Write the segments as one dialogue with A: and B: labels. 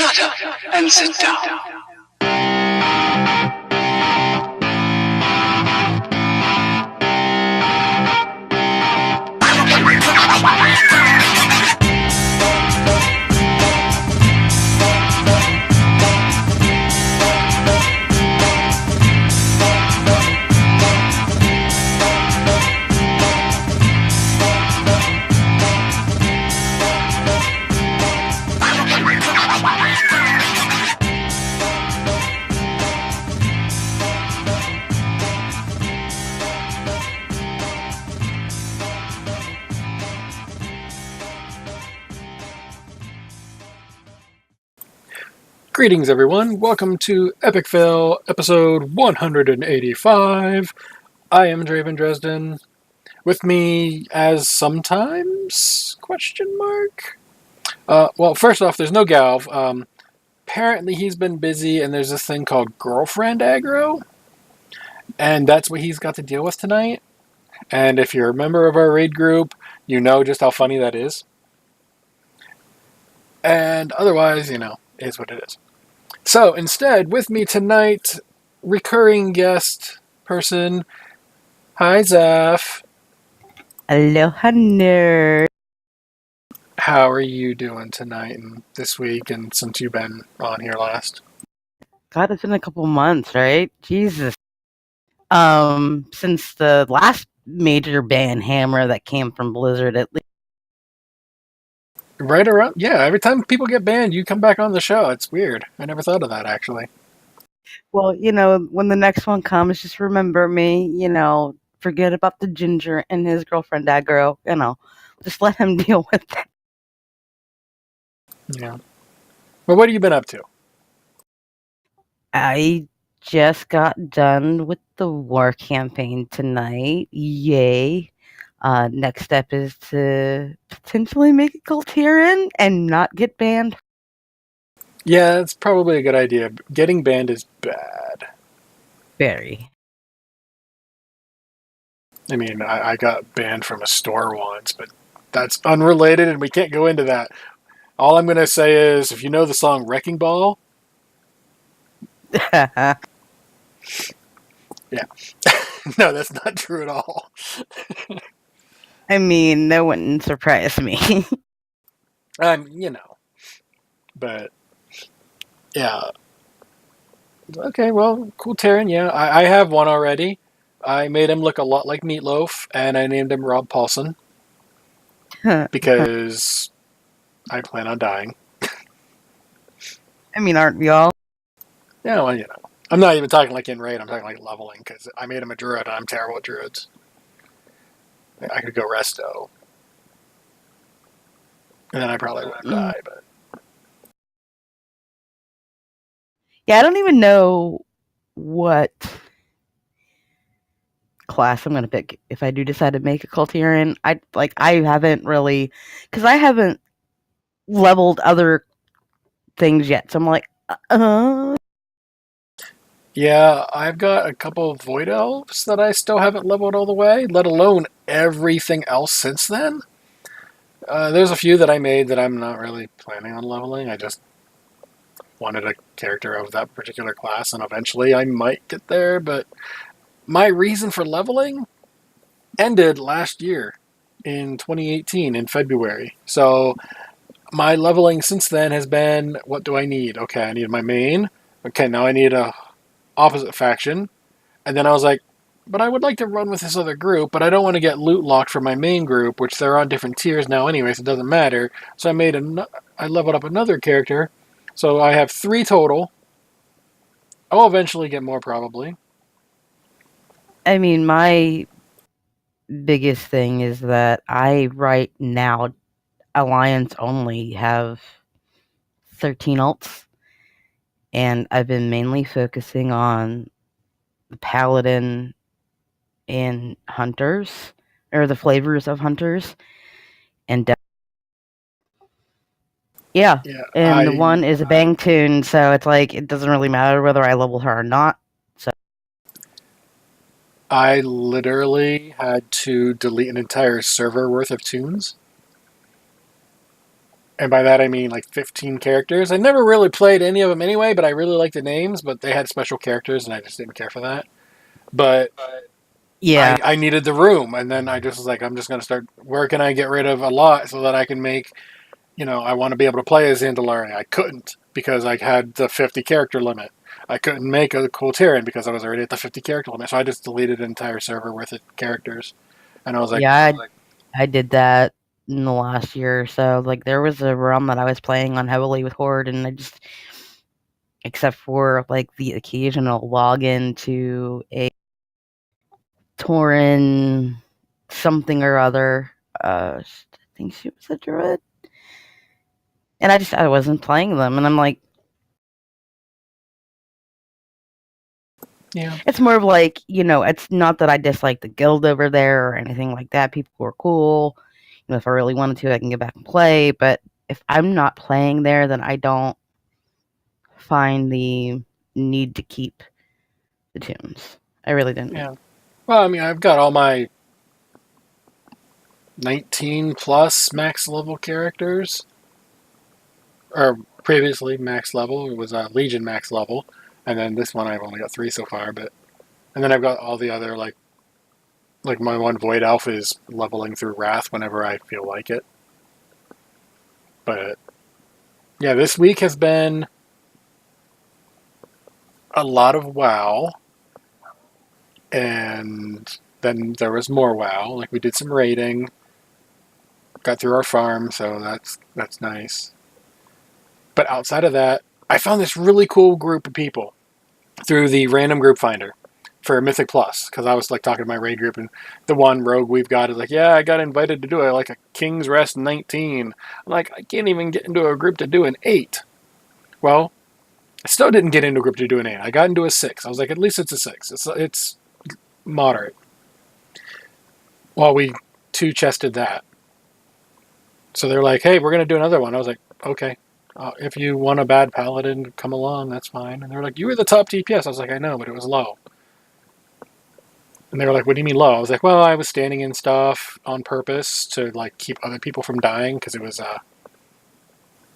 A: Shut up and sit down.
B: Greetings, everyone. Welcome to Epic Fail, episode 185. I am Draven Dresden. With me, as sometimes? Question mark. Well, first off, there's no Galv. Apparently, he's been busy, and there's this thing called girlfriend aggro, and that's what he's got to deal with tonight. And if you're a member of our raid group, you know just how funny that is. And otherwise, it is what it is. So, instead, with me tonight, recurring guest person. Hi, Zeph.
C: Aloha, nerd.
B: How are you doing tonight and this week and since you've been on here last?
C: God, it's been a couple months, right? Jesus. Since the last major ban hammer that came from Blizzard, at least.
B: Right around, yeah, every time people get banned, you come back on the show. It's weird. I never thought of that, actually.
C: Well, when the next one comes, just remember me, forget about the ginger and his girlfriend aggro, just let him deal with it.
B: Yeah. Well, what have you been up to?
C: I just got done with the war campaign tonight. Yay. Next step is to potentially make a Kultiran and not get banned.
B: Yeah, it's probably a good idea. Getting banned is bad.
C: Very.
B: I mean, I got banned from a store once, but that's unrelated and we can't go into that. All I'm going to say is, if you know the song Wrecking Ball... Yeah. No, that's not true at all.
C: I mean, that wouldn't surprise me.
B: But, yeah. Okay, well, cool, Taryn, yeah. I have one already. I made him look a lot like Meatloaf, and I named him Rob Paulson. Because I plan on dying.
C: I mean, aren't we all?
B: Yeah, well, I'm not even talking like in raid, I'm talking like leveling, because I made him a druid, and I'm terrible at druids. I could go resto. And then I probably wouldn't die, but...
C: Yeah, I don't even know what class I'm going to pick if I do decide to make a Kultiran. I haven't really... Because I haven't leveled other things yet, so I'm like,
B: Yeah, I've got a couple of Void Elves that I still haven't leveled all the way, let alone everything else since then. There's a few that I made that I'm not really planning on leveling. I just wanted a character of that particular class, and eventually I might get there, but my reason for leveling ended last year in 2018 in February. So my leveling since then has been, what do I need? Okay, I need my main. Okay, now I need a opposite faction. And then I was like, but I would like to run with this other group, but I don't want to get loot locked for my main group, which they're on different tiers now anyway, so it doesn't matter. So I leveled up another character. So I have 3 total. I'll eventually get more, probably.
C: I mean, my biggest thing is that I right now, Alliance only, have 13 ults, and I've been mainly focusing on the Paladin and Hunters, or the flavors of Hunters, and yeah, and the one is a bang tune, so it's like, it doesn't really matter whether I level her or not. So
B: I literally had to delete an entire server worth of tunes. And by that I mean like 15 characters. I never really played any of them anyway, but I really liked the names, but they had special characters and I just didn't care for that. But
C: Yeah.
B: I needed the room, and then I just was like, I'm just going to start, where can I get rid of a lot so that I can make, I want to be able to play as Zandalari. I couldn't because I had the 50 character limit. I couldn't make a Coltarian because I was already at the 50 character limit, so I just deleted an entire server worth of characters. And I was like,
C: Yeah, I did that in the last year or so. Like, there was a realm that I was playing on heavily with Horde, and I just, except for like the occasional login to a Tauren something or other, I think she was a druid, and I wasn't playing them, and I'm like,
B: yeah.
C: it's more of like, it's not that I dislike the guild over there or anything like that. People were cool. If I really wanted to, I can get back and play. But if I'm not playing there, then I don't find the need to keep the tunes. I really didn't.
B: Yeah. Well, I mean, I've got all my 19 plus max level characters, or previously max level. It was a Legion max level, and then this one I've only got 3 so far. And then I've got all the other like my one Void Elf is leveling through Wrath whenever I feel like it. But yeah, this week has been a lot of WoW, and then there was more WoW. Like we did some raiding, got through our farm, so that's nice. But outside of that, I found this really cool group of people through the random group finder for Mythic Plus, because I was like talking to my raid group, and the one rogue we've got is like, yeah, I got invited to do like a King's Rest 19. I'm like, I can't even get into a group to do an 8. Well, I still didn't get into a group to do an 8. I got into a 6. I was like, at least it's a 6. It's moderate. Well, we 2-chested that. So they're like, hey, we're going to do another one. I was like, okay. If you want a bad paladin, come along, that's fine. And they were like, you were the top DPS. I was like, I know, but it was low. And they were like, what do you mean low? I was like, well, I was standing in stuff on purpose to like keep other people from dying, because it was, I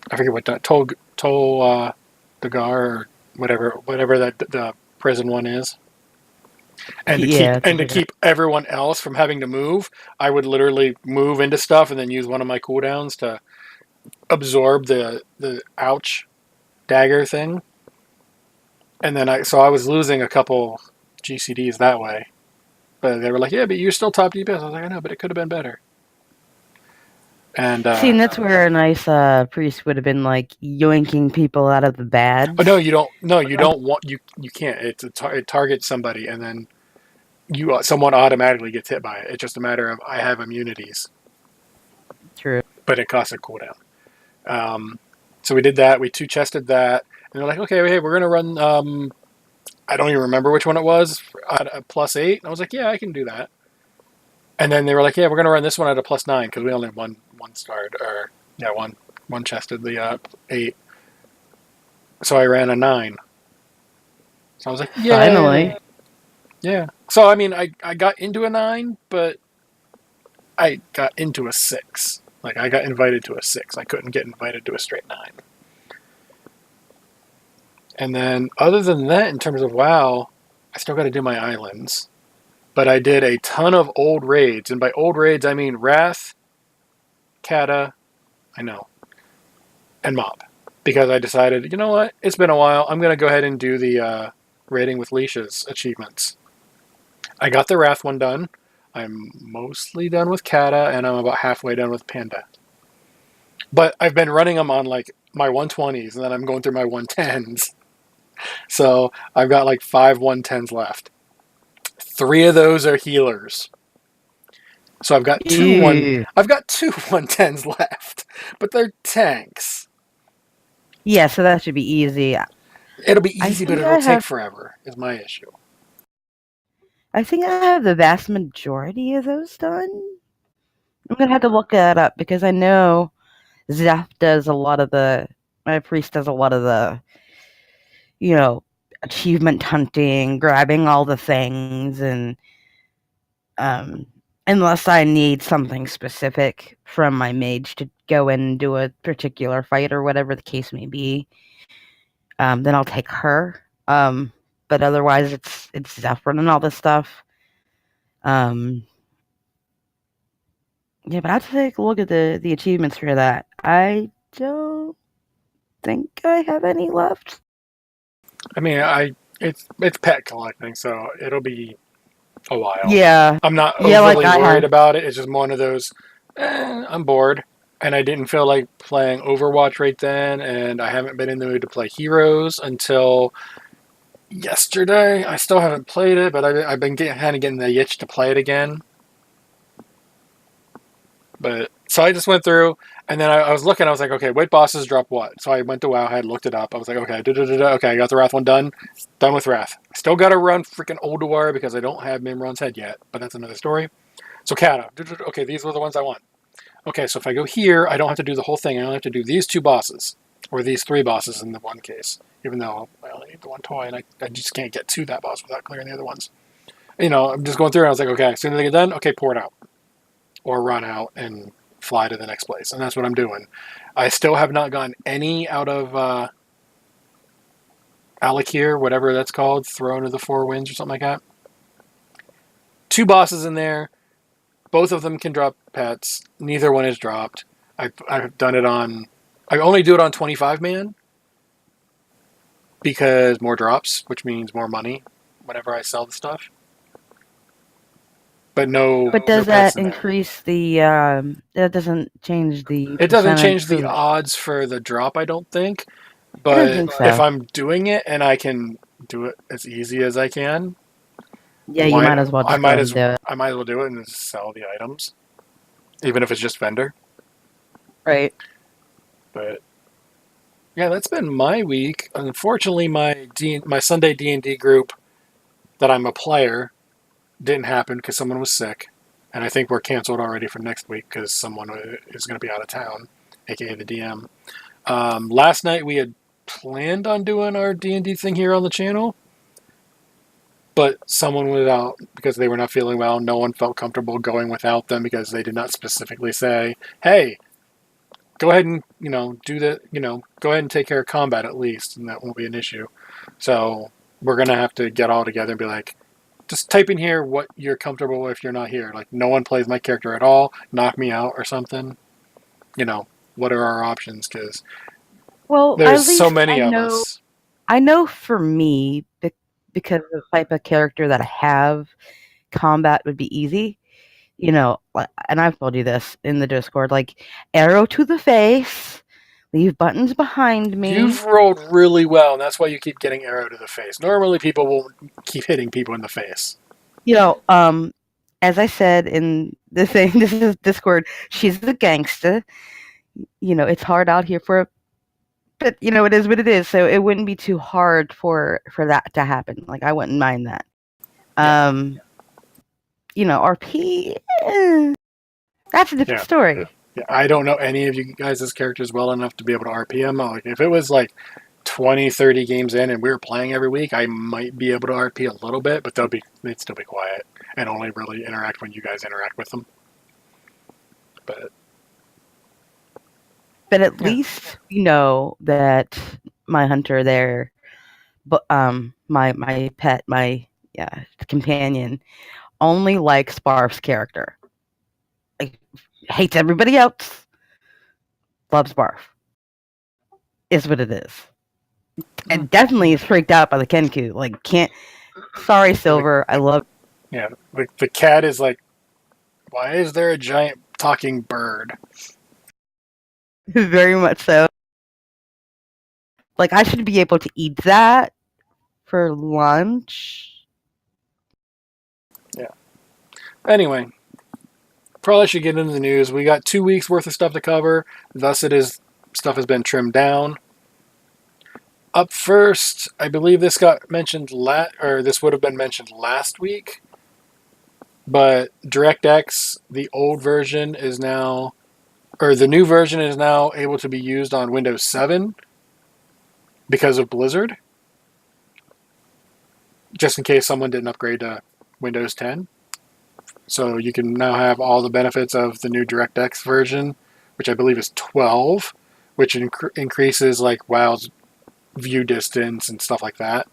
B: forget what, Dagar or whatever that the prison one is. And to keep everyone else from having to move, I would literally move into stuff and then use one of my cooldowns to absorb the ouch dagger thing. And then I was losing a couple GCDs that way. But they were like, yeah, but you're still top DPS. I was like, I know, but it could have been better. And
C: see, and that's where a nice priest would have been like yoinking people out of the bad.
B: But no, you don't. No, you don't want. You can't. It targets somebody, and then someone automatically gets hit by it. It's just a matter of I have immunities.
C: True.
B: But it costs a cooldown. So we did that. We 2-chested that, and they're like, okay, hey, we're gonna run. I don't even remember which one it was at a +8. And I was like, yeah, I can do that. And then they were like, yeah, we're gonna run this one at a +9 because we only have one starred, or yeah, one chested the 8. So I ran a 9. So I was like, yeah,
C: finally,
B: yeah. So I mean, I got into a 9, but I got into a 6. Like I got invited to a 6. I couldn't get invited to a straight 9. And then, other than that, in terms of WoW, I still got to do my islands. But I did a ton of old raids. And by old raids, I mean Wrath, Kata, I know, and Mob. Because I decided, you know what? It's been a while. I'm going to go ahead and do the raiding with leashes achievements. I got the Wrath one done. I'm mostly done with Kata, and I'm about halfway done with Panda. But I've been running them on like my 120s, and then I'm going through my 110s. So I've got like 5 110s left. 3 of those are healers. So I've got two 110s left, but they're tanks.
C: Yeah, so that should be easy.
B: It'll be easy, but it'll take forever, is my issue.
C: I think I have the vast majority of those done. I'm going to have to look that up because I know Zeph does a lot of my priest does a lot of the, achievement hunting, grabbing all the things, and unless I need something specific from my mage to go in and do a particular fight or whatever the case may be, then I'll take her. But otherwise, it's Zeph running all this stuff. Yeah, but I have to take a look at the achievements for that. I don't think I have any left.
B: I mean, it's pet collecting, so it'll be a while.
C: Yeah,
B: I'm not
C: yeah,
B: overly
C: like I
B: worried
C: have.
B: about it. It's just one of those. I'm bored, and I didn't feel like playing Overwatch right then, and I haven't been in the mood to play Heroes until yesterday. I still haven't played it, but I've been kind of getting the itch to play it again. But so I just went through, and then I was looking. I was like, okay, what bosses drop what? So I went to WoW. I had looked it up. I was like, okay, okay, I got the Wrath one done. Done with Wrath. I still got to run freaking Ulduar because I don't have Mimron's head yet, but that's another story. So Kata. Okay, these were the ones I want. Okay, so if I go here, I don't have to do the whole thing. I only have to do these 2 bosses, or these 3 bosses in the one case. Even though I only need the 1 toy, and I just can't get to that boss without clearing the other ones. I'm just going through, and I was like, okay, as soon as I get done, okay, pour it out. Or run out and fly to the next place. And that's what I'm doing. I still have not gotten any out of Alakir, whatever that's called, Throne of the Four Winds or something like that. 2 bosses in there. Both of them can drop pets. Neither one is dropped. I've done it on... I only do it on 25 man because more drops, which means more money whenever I sell the stuff. But no.
C: But does
B: no pets
C: that
B: in there.
C: increase the? That doesn't change the.
B: It doesn't change
C: percentage
B: the
C: for-
B: odds for the drop, I don't think.
C: I
B: But
C: don't think so.
B: if I'm doing it and I can do it as easy as I can,
C: Yeah, you might as well just
B: I might
C: go
B: as
C: and do it.
B: I might as well do it and just sell the items, even if it's just vendor.
C: Right.
B: But yeah, that's been my week. Unfortunately, my Sunday D&D group that I'm a player didn't happen because someone was sick, and I think we're canceled already for next week because someone is going to be out of town, aka the DM. Last night we had planned on doing our D&D thing here on the channel, but someone was out because they were not feeling well. No one felt comfortable going without them because they did not specifically say, hey, go ahead and, do the, go ahead and take care of combat at least, and that won't be an issue. So we're going to have to get all together and be like, just type in here what you're comfortable with if you're not here. Like, no one plays my character at all, knock me out or something. What are our options? Because there's so many of us.
C: I know for me, because of the type of character that I have, combat would be easy. And I've told you this in the Discord, like, arrow to the face, leave buttons behind me.
B: You've rolled really well, and that's why you keep getting arrow to the face. Normally, people will keep hitting people in the face.
C: As I said in the thing, this is Discord, she's the gangster. It's hard out here but it is what it is. So it wouldn't be too hard for that to happen. Like, I wouldn't mind that. RP, that's a different story.
B: Yeah, I don't know any of you guys' characters well enough to be able to RP them. Like, if it was like 20, 30 games in and we were playing every week, I might be able to RP a little bit, but they'd still be quiet and only really interact when you guys interact with them.
C: But at least you know that my hunter there, but my pet, my companion, only likes Barf's character. Like, hates everybody else, loves Barf. Is what it is. And definitely is freaked out by the Kenku. Like, can't. Sorry, Silver. I love.
B: Yeah, the cat is like, why is there a giant talking bird?
C: Very much so. Like, I should be able to eat that for lunch.
B: Yeah. Anyway, probably should get into the news. We got 2 weeks worth of stuff to cover. Thus, stuff has been trimmed down. Up first, I believe this got mentioned this would have been mentioned last week. But DirectX, the old version is now, or the new version is now able to be used on Windows 7 because of Blizzard. Just in case someone didn't upgrade to Windows 10. So you can now have all the benefits of the new DirectX version, which I believe is 12, which increases like WoW's view distance and stuff like that.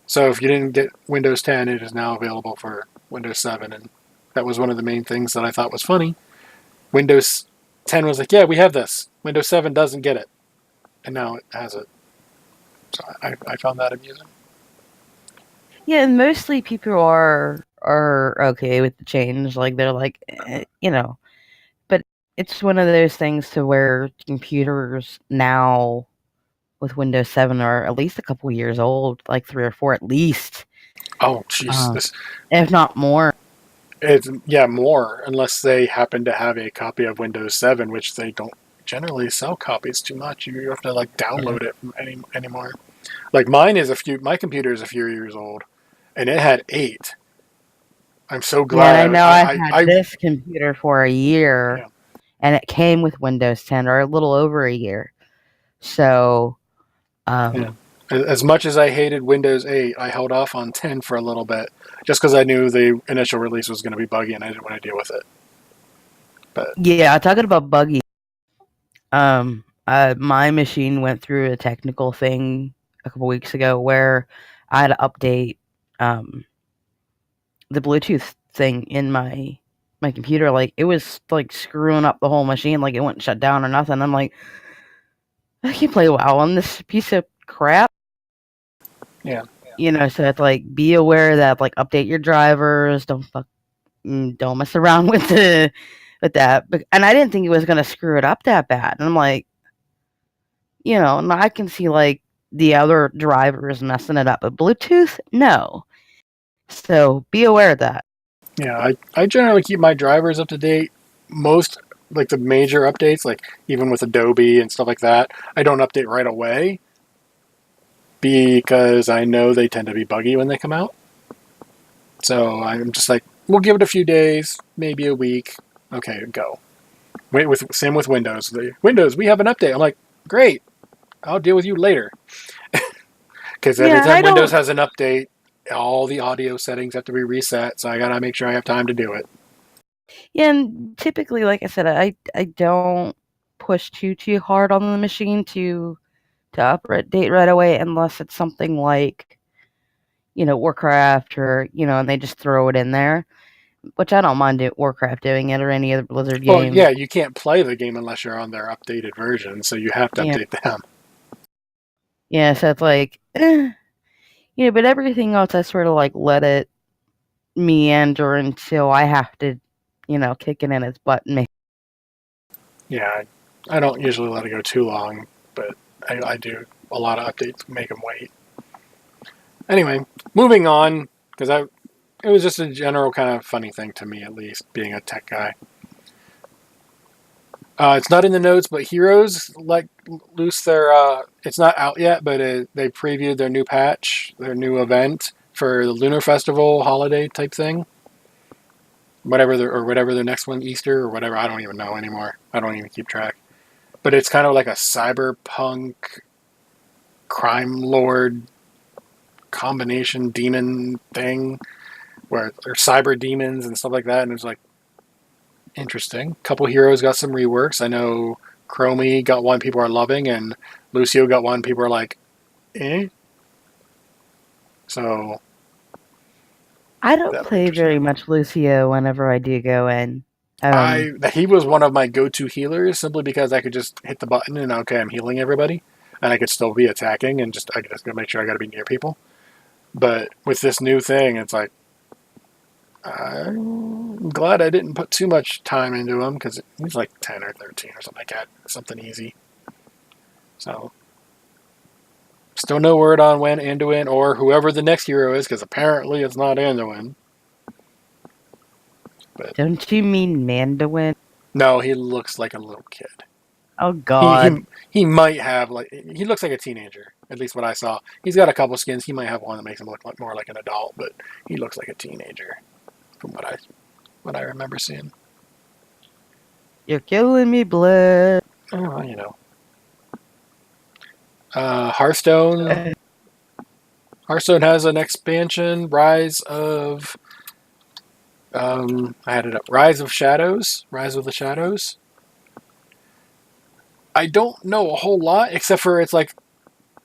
B: So if you didn't get Windows 10, it is now available for Windows 7, and that was one of the main things that I thought was funny. Windows 10 was like, yeah, we have this. Windows 7 doesn't get it, and now it has it. So I found that amusing.
C: Yeah, and mostly people are okay with the change. Like they're like, but it's one of those things to where computers now with Windows 7 are at least a couple years old, like 3 or 4 at least.
B: Oh, jeez.
C: If not more.
B: It's more, unless they happen to have a copy of Windows 7, which they don't generally sell copies too much. You have to like download it from anymore. Like my computer is a few years old, and it had 8. I'm so glad.
C: Yeah, I know I had this computer for a year, and it came with Windows 10, or a little over a year. So,
B: as much as I hated Windows 8, I held off on 10 for a little bit, just because I knew the initial release was going to be buggy, and I didn't want to deal with it. But
C: yeah, talking about buggy. My machine went through a technical thing a couple weeks ago where I had to update the Bluetooth thing in my computer. Like it was like screwing up the whole machine. Like it wouldn't shut down or nothing. I'm like, I can't play WoW on this piece of crap.
B: Yeah.
C: So it's like be aware that like update your drivers. Don't mess around with that. And I didn't think it was gonna screw it up that bad. And I'm like, and I can see like the other drivers messing it up, but Bluetooth, no. So be aware of that.
B: Yeah, I generally keep my drivers up to date. Most, like the major updates, like even with Adobe and stuff like that, I don't update right away because I know they tend to be buggy when they come out. So I'm just like, we'll give it a few days, maybe a week. Okay, go. Same with Windows. Windows, we have an update. I'm like, great. I'll deal with you later. Because every time Windows has an update, all the audio settings have to be reset, so I gotta make sure I have time to do it.
C: Yeah, and typically, like I said, I don't push too hard on the machine to update right away unless it's something like, Warcraft or, and they just throw it in there, which I don't mind Warcraft doing it or any other Blizzard game.
B: Well, yeah, you can't play the game unless you're on their updated version, so you have to update them.
C: Yeah, so it's like, but everything else I sort of like let it meander until I have to, kick it in its butt and make.
B: Yeah, I don't usually let it go too long, but I do a lot of updates to make them wait. Anyway, moving on, because it was just a general kind of funny thing to me, at least, being a tech guy. It's not in the notes, but Heroes loose their. It's not out yet, but they previewed their new patch, their new event for the Lunar Festival holiday type thing. Whatever their next one, Easter or whatever. I don't even know anymore. I don't even keep track. But it's kind of like a cyberpunk crime lord combination demon thing, where there's cyber demons and stuff like that, and it's like. Interesting. A couple heroes got some reworks. I know Chromie got one people are loving, and Lucio got one people are like, eh. So
C: I don't play very much Lucio whenever I do go in.
B: He was one of my go-to healers simply because I could just hit the button and okay, I'm healing everybody, and I could still be attacking and I could just go make sure I got to be near people. But with this new thing, it's like. I'm glad I didn't put too much time into him because he's like 10 or 13 or something like that. Something easy. So, still no word on when Anduin or whoever the next hero is because apparently it's not Anduin. But
C: don't you mean Manduin?
B: No, he looks like a little kid.
C: Oh, God.
B: He might have, he looks like a teenager, at least what I saw. He's got a couple skins. He might have one that makes him look more like an adult, but he looks like a teenager. From what I remember seeing.
C: You're killing me, blood.
B: Oh, Hearthstone. Hearthstone has an expansion, Rise of I had it up. Rise of the Shadows. I don't know a whole lot, except for it's like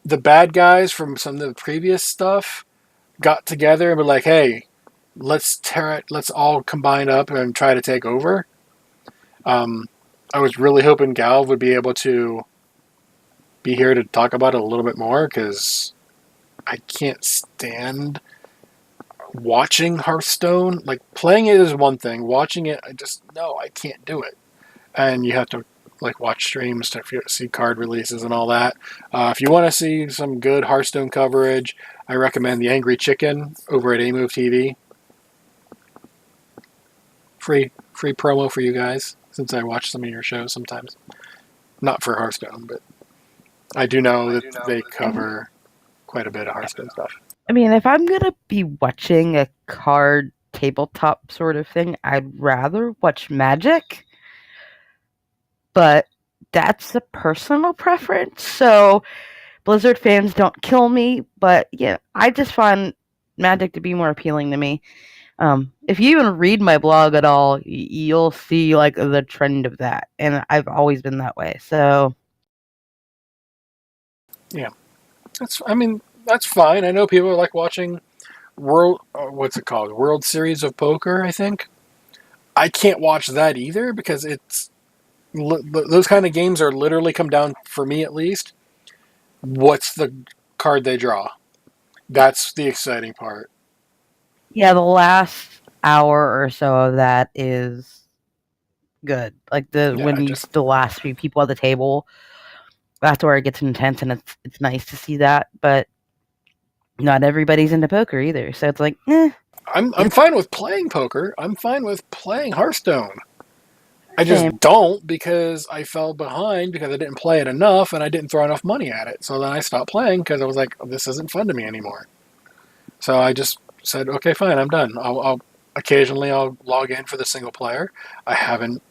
B: the bad guys from some of the previous stuff got together and were like, hey, let's all combine up and try to take over. I was really hoping Galv would be able to be here to talk about it a little bit more, because I can't stand watching Hearthstone. Like, playing it is one thing. Watching it, I can't do it. And you have to like watch streams to see card releases and all that. If you want to see some good Hearthstone coverage, I recommend the Angry Chicken over at A-Move TV. Free promo for you guys, since I watch some of your shows sometimes. Not for Hearthstone, but I do know that they cover quite a bit of Hearthstone stuff.
C: I mean, if I'm gonna be watching a card tabletop sort of thing, I'd rather watch Magic. But that's a personal preference, so Blizzard fans don't kill me. But yeah, I just find Magic to be more appealing to me. If you even read my blog at all, you'll see like the trend of that, and I've always been that way. So
B: yeah, that's fine. I know people like watching what's it called? World Series of Poker, I think. I can't watch that either, because those kind of games are literally come down, for me at least, what's the card they draw. That's the exciting part.
C: yeah, the last hour or so of that is good. Like the last few people at the table, that's where it gets intense, and it's nice to see that. But not everybody's into poker either, so it's like,
B: I'm fine with playing poker. I'm fine with playing Hearthstone. I just
C: Same.
B: don't, because I fell behind because I didn't play it enough and I didn't throw enough money at it. So then I stopped playing because I was like, this isn't fun to me anymore. So I just said, okay, fine, I'm done. I'll occasionally log in for the single player. I haven't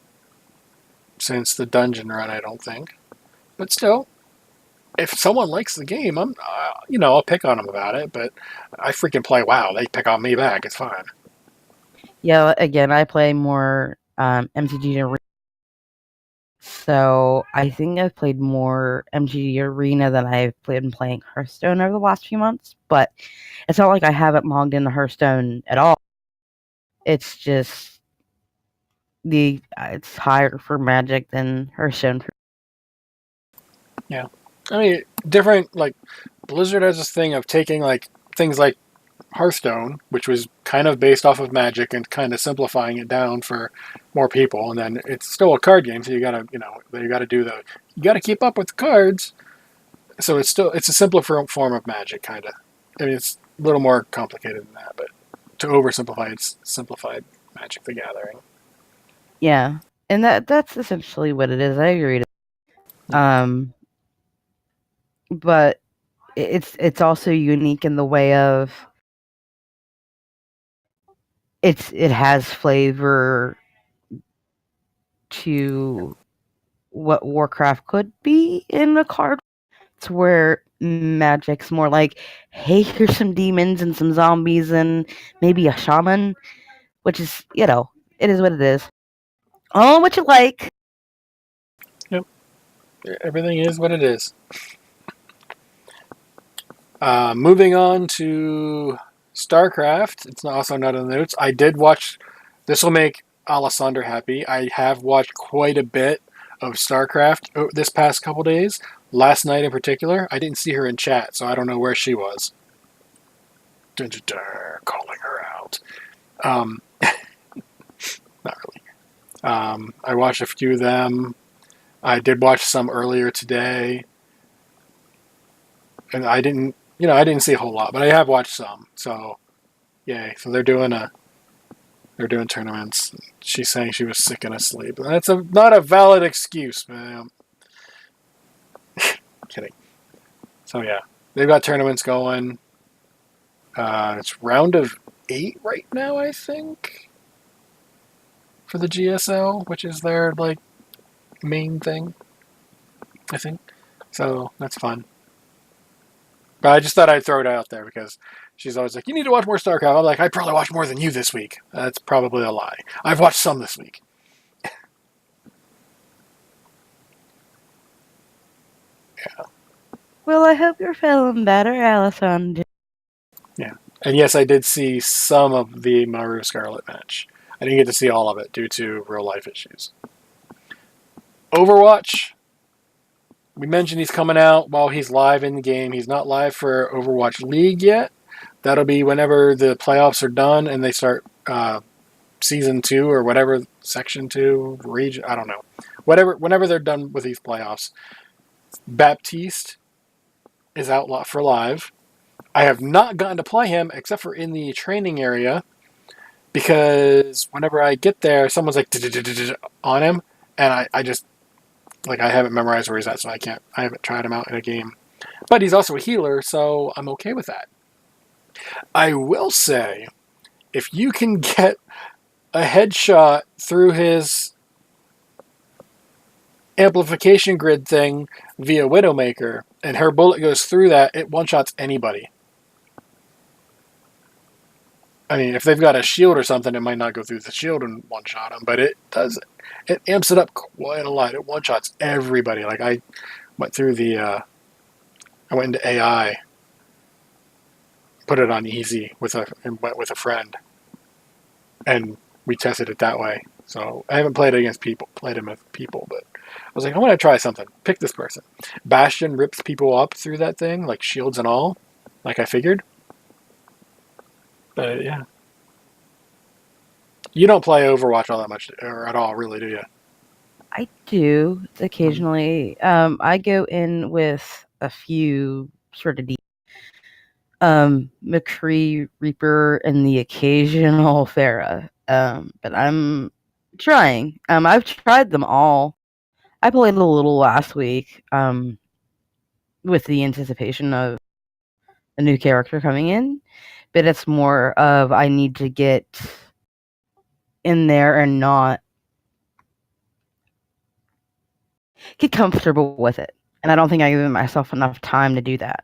B: since the dungeon run, I don't think. But still, if someone likes the game, I'll pick on them about it. But I freaking play WoW. They pick on me back. It's fine.
C: Yeah, again, I play more MTG Arena. So I think I've played more MTG Arena than I've been playing Hearthstone over the last few months. But it's not like I haven't logged into Hearthstone at all. It's just it's higher for Magic than Hearthstone.
B: Yeah. I mean, different, like, Blizzard has this thing of taking, like, things like Hearthstone, which was kind of based off of Magic, and kind of simplifying it down for more people. And then it's still a card game, so you gotta keep up with the cards. So it's a simpler form of Magic, kind of. I mean, it's a little more complicated than that, but to oversimplify, it's simplified Magic the Gathering.
C: Yeah, and that's essentially what it is. I agree. But it's also unique in the way of it has flavor to what Warcraft could be in a card. It's where Magic's more like, hey, here's some demons and some zombies and maybe a shaman, which is, it is what it is. Oh, what you like.
B: Yep. Everything is what it is. Moving on to StarCraft. It's also not in the notes. I did watch. This will make Alessander happy. I have watched quite a bit of StarCraft this past couple days. Last night in particular, I didn't see her in chat, so I don't know where she was. Calling her out. Not really. I watched a few of them. I did watch some earlier today, and I didn't see a whole lot, but I have watched some. So, yay! So they're doing tournaments. She's saying she was sick and asleep. That's not a valid excuse, man. Kidding. So yeah, they've got tournaments going. It's round of 8 right now, I think, for the GSL, which is their like main thing, I think. So that's fun. But I just thought I'd throw it out there because She's always like, you need to watch more StarCraft. I'm like, I probably watched more than you this week. That's probably a lie. I've watched some this week. Yeah.
C: Well, I hope you're feeling better, Alison.
B: Yeah. And yes, I did see some of the Maru Scarlet match. I didn't get to see all of it due to real life issues. Overwatch. We mentioned he's coming out while he's live in the game. He's not live for Overwatch League yet. That'll be whenever the playoffs are done and they start season 2 or whatever, section 2, region, I don't know. Whenever they're done with these playoffs. Baptiste is out for live. I have not gotten to play him except for in the training area because whenever I get there, someone's like on him, and I just I haven't memorized where he's at, so I haven't tried him out in a game. But he's also a healer, so I'm okay with that. I will say, if you can get a headshot through his amplification grid thing via Widowmaker, and her bullet goes through that, it one-shots anybody. I mean, if they've got a shield or something, it might not go through the shield and one-shot them, but it does. It amps it up quite a lot. It one-shots everybody. Like, I went through I went into AI, put it on easy and went with a friend, and we tested it that way. So I haven't played him with people, but I was like, I want to try something. Pick this person. Bastion rips people up through that thing, like shields and all, like I figured. But yeah. You don't play Overwatch all that much, or at all, really, do you?
C: I do occasionally. I go in with a few sort of deep. McCree, Reaper, and the occasional Pharah. But I'm trying. I've tried them all. I played a little last week. With the anticipation of a new character coming in, but it's more of I need to get in there and not get comfortable with it. And I don't think I give myself enough time to do that.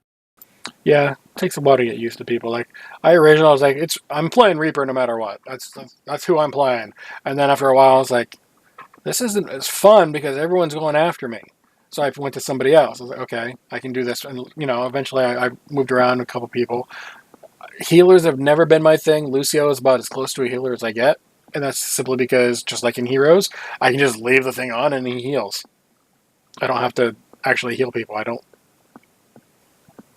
B: Yeah, it takes a while to get used to people. Like I was like, I'm playing Reaper no matter what. That's who I'm playing. And then after a while, I was like, this isn't as fun because everyone's going after me. So I went to somebody else. I was like, okay, I can do this. And eventually I moved around a couple people. Healers have never been my thing. Lucio is about as close to a healer as I get, and that's simply because, just like in Heroes, I can just leave the thing on and he heals. I don't have to actually heal people. I don't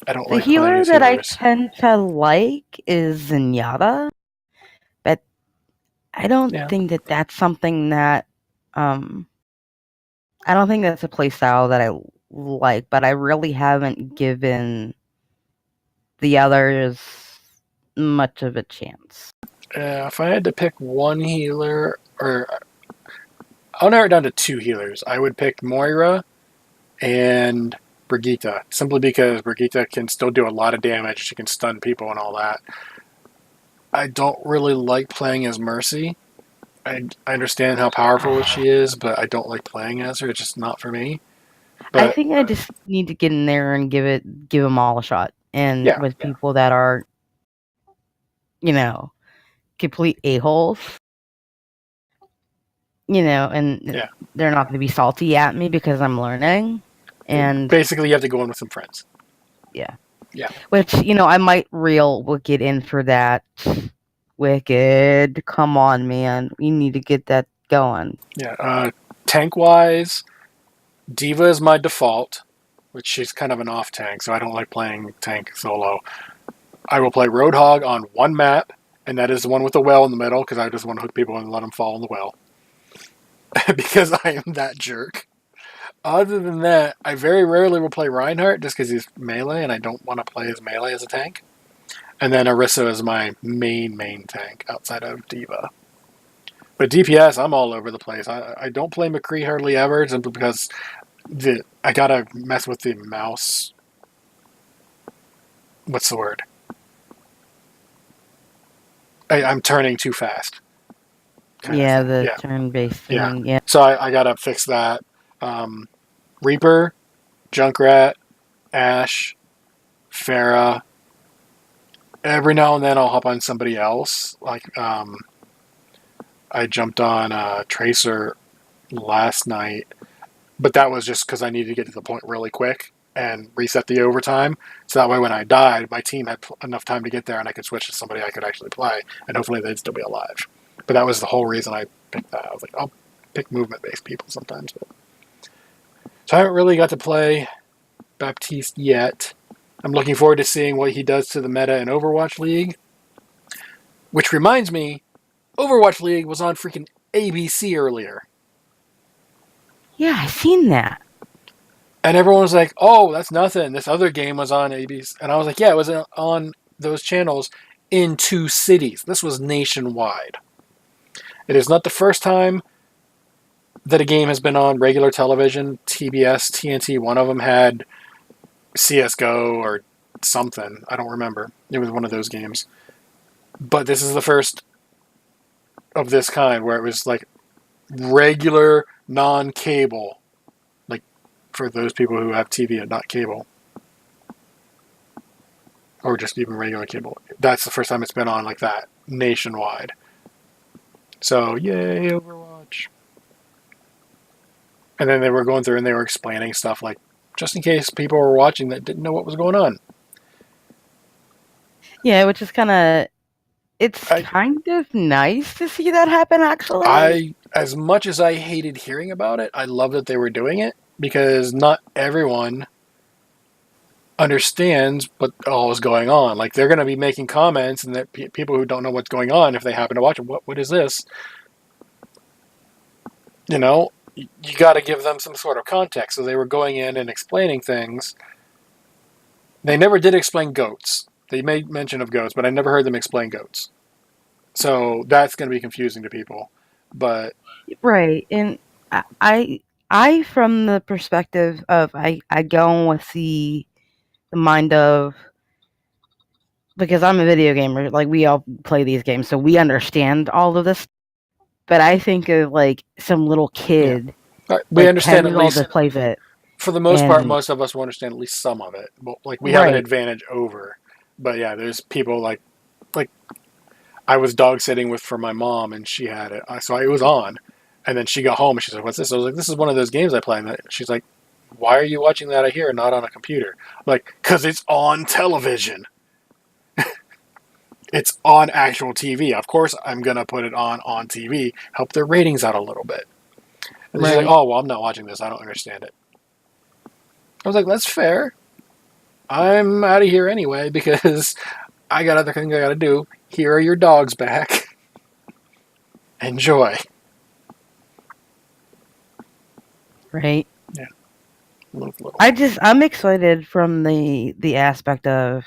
C: The
B: like
C: healer
B: playing
C: that I
B: healers.
C: tend to like is Zenyatta, but I don't think that that's something that I don't think that's a playstyle that I like, but I really haven't given the others much of a chance.
B: If I had to pick one healer, or I'll narrow it down to 2 healers, I would pick Moira and Brigitte, simply because Brigitte can still do a lot of damage. She can stun people and all that. I don't really like playing as Mercy. I understand how powerful she is, but I don't like playing as her. It's just not for me. But
C: I think I just need to get in there and give them all a shot. And with people that are, complete a-holes, and they're not going to be salty at me because I'm learning. And
B: basically, you have to go in with some friends.
C: Yeah.
B: Yeah.
C: Which, I might get in for that. Wicked. Come on, man. We need to get that going.
B: Yeah. Tank-wise, D.Va is my default, which she's kind of an off-tank, so I don't like playing tank solo. I will play Roadhog on one map, and that is the one with the well in the middle, because I just want to hook people and let them fall in the well. Because I am that jerk. Other than that, I very rarely will play Reinhardt, just because he's melee, and I don't want to play as melee as a tank. And then Orisa is my main tank, outside of D.Va. But DPS, I'm all over the place. I don't play McCree hardly ever, simply because I gotta mess with the mouse. What's the word? I'm turning too fast.
C: Turn-based thing. Yeah.
B: So I gotta fix that. Reaper, Junkrat, Ashe, Pharah, every now and then I'll hop on somebody else. Like I jumped on Tracer last night, but that was just because I needed to get to the point really quick and reset the overtime. So that way, when I died, my team had enough time to get there, and I could switch to somebody I could actually play, and hopefully they'd still be alive. But that was the whole reason I picked that. I was like, I'll pick movement-based people sometimes. But... So I haven't really got to play Baptiste yet. I'm looking forward to seeing what he does to the meta in Overwatch League. Which reminds me, Overwatch League was on freaking ABC earlier.
C: Yeah, I've seen that.
B: And everyone was like, oh, that's nothing. This other game was on ABC. And I was like, yeah, it was on those channels in 2 cities. This was nationwide. It is not the first time that a game has been on regular television. TBS, TNT, one of them had CSGO or something. I don't remember. It was one of those games. But this is the first of this kind where it was like regular, non-cable. Like for those people who have TV and not cable. Or just even regular cable. That's the first time it's been on like that, nationwide. So, yay, Overwatch. And then they were going through and they were explaining stuff like, just in case people were watching that didn't know what was going on.
C: Yeah, which is kind of... It's kind of nice to see that happen, actually.
B: As much as I hated hearing about it, I love that they were doing it, because not everyone understands what all is going on. Like, they're going to be making comments, and that people who don't know what's going on, if they happen to watch it, what is this? You know, you got to give them some sort of context. So they were going in and explaining things. They never did explain goats. They made mention of goats, but I never heard them explain goats. So that's going to be confusing to people. But
C: right, and I from the perspective of I go with the mind of, because I'm a video gamer, like we all play these games, so we understand all of this. But I think of like some little kid,
B: we understand at least
C: that plays it.
B: For the most part, most of us will understand at least some of it. Like we have an advantage over. But yeah, there's people like I was dog sitting for my mom, and she had it, so it was on, and then she got home and she's like, "What's this?" I was like, "This is one of those games I play." And she's like, "Why are you watching that here and not on a computer?" I'm like, "Cause it's on television. It's on actual TV. Of course, I'm gonna put it on TV, help their ratings out a little bit." And she's like, "Oh, well, I'm not watching this. I don't understand it." I was like, "That's fair. I'm out of here anyway because I got other things I gotta do. Here are your dogs back. Enjoy."
C: Right.
B: Yeah.
C: I'm excited from the aspect of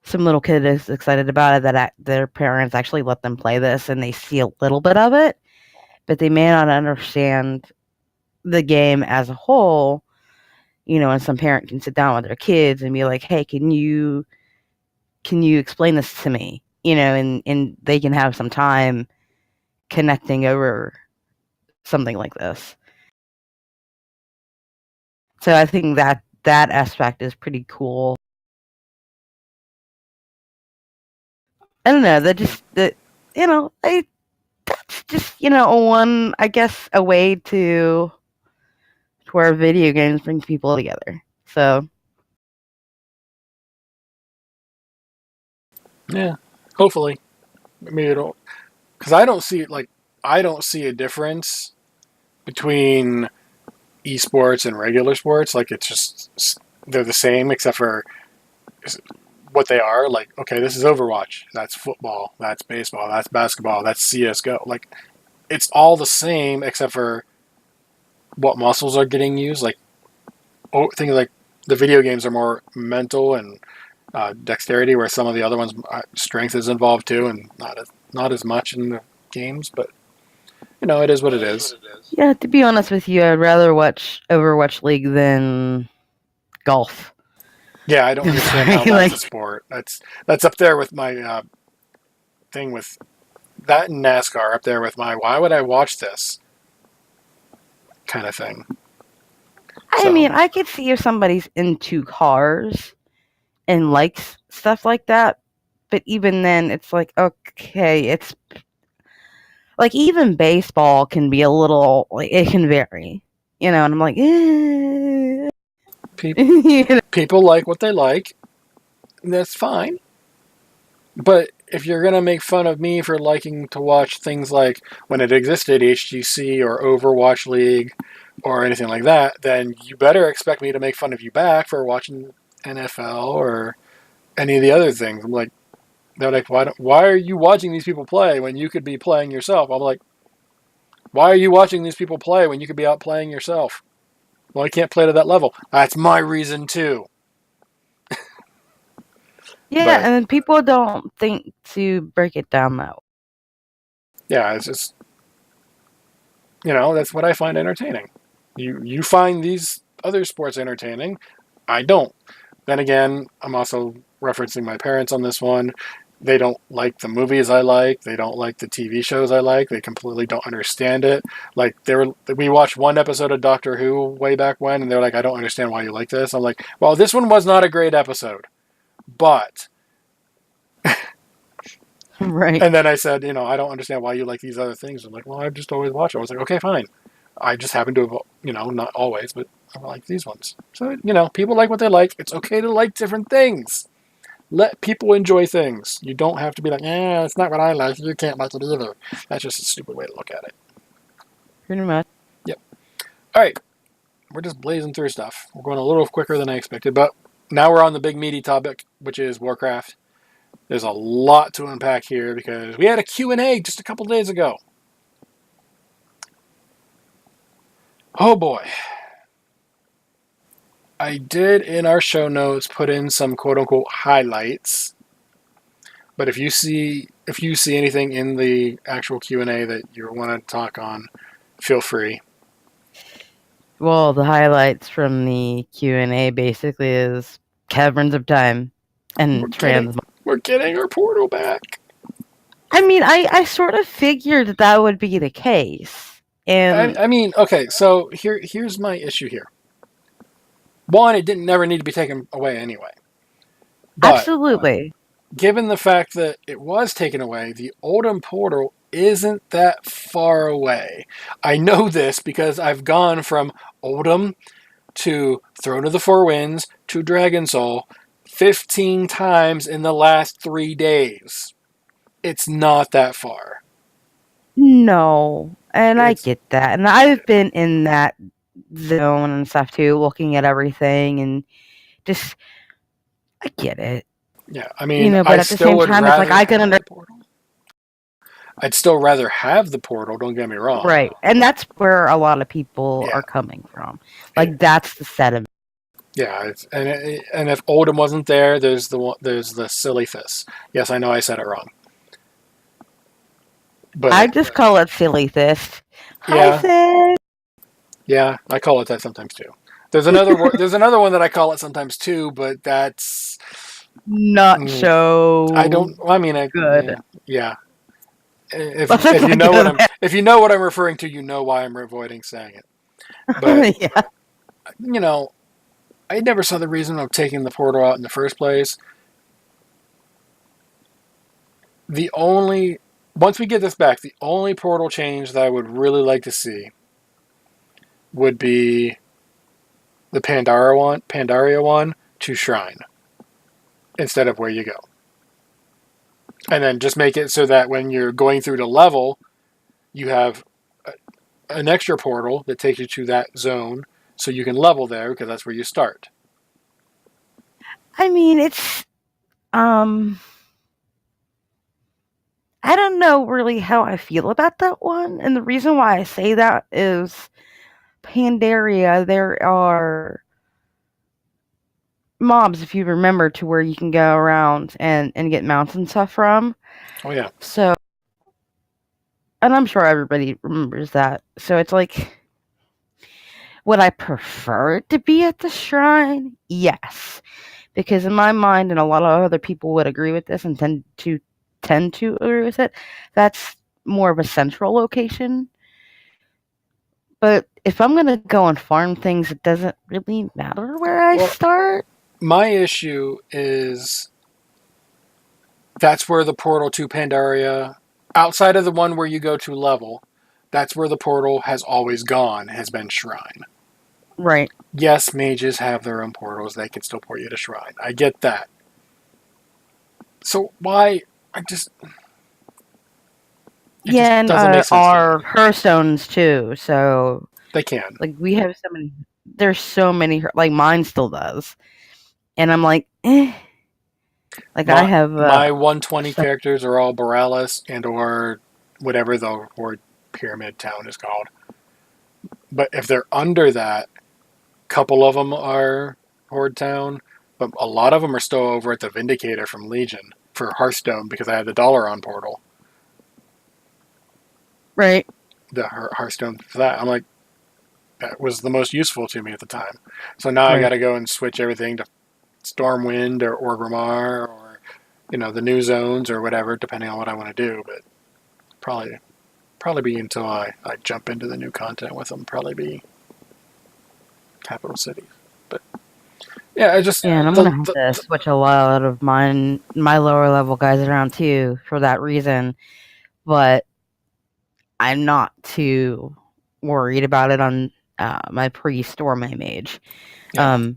C: some little kid is excited about it, that their parents actually let them play this and they see a little bit of it, but they may not understand the game as a whole. You know, and some parent can sit down with their kids and be like, "Hey, can you explain this to me?" You know, and they can have some time connecting over something like this. So I think that aspect is pretty cool. I don't know, that's just, one, I guess, a way to where video games bring people together. So
B: yeah, hopefully. Maybe it'll, because I don't see a difference between esports and regular sports. Like, it's just, they're the same except for what they are. Like, okay, this is Overwatch. That's football. That's baseball. That's basketball. That's CSGO. Like, it's all the same except for what muscles are getting used. Like, things like the video games are more mental and dexterity, where some of the other ones, strength is involved too, and not as much in the games. But it is what it is.
C: Yeah, to be honest with you, I'd rather watch Overwatch League than golf.
B: Yeah, I don't understand how that's a sport. That's up there with my thing with that and NASCAR. Up there with my why would I watch this kind of thing.
C: I mean, I could see if somebody's into cars and likes stuff like that. But even then, it's like, okay, it's like even baseball can be a little, like, it can vary, and I'm like,
B: People like what they like, and that's fine. But if you're going to make fun of me for liking to watch things like when it existed, HGC or Overwatch League or anything like that, then you better expect me to make fun of you back for watching NFL or any of the other things. I'm like, they're like, why are you watching these people play when you could be playing yourself? I'm like, why are you watching these people play when you could be out playing yourself? Well, I can't play to that level. That's my reason too.
C: yeah,
B: But
C: and people don't think to break it down that way.
B: yeah, it's just, that's what I find entertaining. You find these other sports entertaining. I don't. Then again, I'm also referencing my parents on this one. They don't like the movies I like. They don't like the TV shows I like. They completely don't understand it. Like we watched one episode of Doctor Who way back when, and they're like, "I don't understand why you like this." I'm like, "Well, this one was not a great episode, but."
C: Right.
B: And then I said, I don't understand why you like these other things. I'm like, well, I've just always watched it. I was like, okay, fine. I just happen to have, not always, but I like these ones. So, people like what they like. It's okay to like different things. Let people enjoy things. You don't have to be like, it's not what I like. You can't like it either. That's just a stupid way to look at it.
C: Pretty much.
B: Yep. All right. We're just blazing through stuff. We're going a little quicker than I expected, but now we're on the big meaty topic, which is Warcraft. There's a lot to unpack here because we had a Q&A just a couple days ago. Oh boy. I did in our show notes put in some quote unquote highlights. But if you see anything in the actual Q&A that you want to talk on, feel free.
C: Well, the highlights from the Q&A basically is Caverns of Time and Transmogs.
B: We're getting our portal back.
C: I mean, I sort of figured that would be the case. And
B: I mean, okay, so here's my issue here. One, it didn't never need to be taken away anyway. But
C: absolutely.
B: Given the fact that it was taken away, the Oldham portal isn't that far away. I know this because I've gone from Oldham to Throne of the Four Winds to Dragon Soul 15 times in the last 3 days. It's not that far.
C: No, and I get that. And I've been in that zone and stuff too, looking at everything and just, I get it.
B: Yeah, I mean,
C: but at the same time, it's like I can
B: I'd still rather have the portal, don't get me wrong.
C: Right, and that's where a lot of people are coming from. Like, that's the sentiment.
B: Yeah, and if Oldham wasn't there, there's the Silly Fist. Yes, I know I said it wrong. But
C: I just call it Silly Fist. Hi, Sid.
B: Yeah, I call it that sometimes too. There's another one that I call it sometimes too, but that's
C: not so.
B: I don't. I mean,
C: good.
B: Yeah. If you know what I'm referring to, you know why I'm avoiding saying it. But
C: yeah.
B: I never saw the reason of taking the portal out in the first place. Once we get this back, the only portal change that I would really like to see would be the Pandaria one to Shrine instead of where you go. And then just make it so that when you're going through the level, you have an extra portal that takes you to that zone so you can level there because that's where you start.
C: I mean, it's I don't know really how I feel about that one. And the reason why I say that is Pandaria, there are mobs, if you remember, to where you can go around and get mounts and stuff from.
B: Oh, yeah.
C: So, and I'm sure everybody remembers that. So it's like, would I prefer it to be at the shrine? Yes. Because in my mind, and a lot of other people would agree with this and tend to agree with it, that's more of a central location. But if I'm going to go and farm things, it doesn't really matter where I start.
B: My issue is that's where the portal to Pandaria, outside of the one where you go to level, that's where the portal has always gone, has been Shrine.
C: Right.
B: Yes, mages have their own portals. They can still port you to Shrine. I get that. So why?
C: Yeah, and
B: doesn't make sense to
C: our
B: me.
C: Hearthstones too. So
B: They can.
C: like we have so many. There's so many. Like mine still does, and I'm like, eh. Like I have
B: My 120
C: so,
B: characters are all Borealis and or whatever the Horde Pyramid Town is called. But if they're under that, a couple of them are Horde Town, but a lot of them are still over at the Vindicator from Legion for Hearthstone because I had the Dalaran portal.
C: right.
B: The Hearthstone for that. I'm like, that was the most useful to me at the time. So now I
C: Right.
B: got to go and switch everything to Stormwind or Orgrimmar or the new zones or whatever, depending on what I want to do. But probably be until I jump into the new content with them. Probably be capital cities. But yeah, I just
C: Yeah, and I'm gonna have to switch a lot of my lower level guys around too for that reason. But I'm not too worried about it on my priest or my mage.
B: yeah.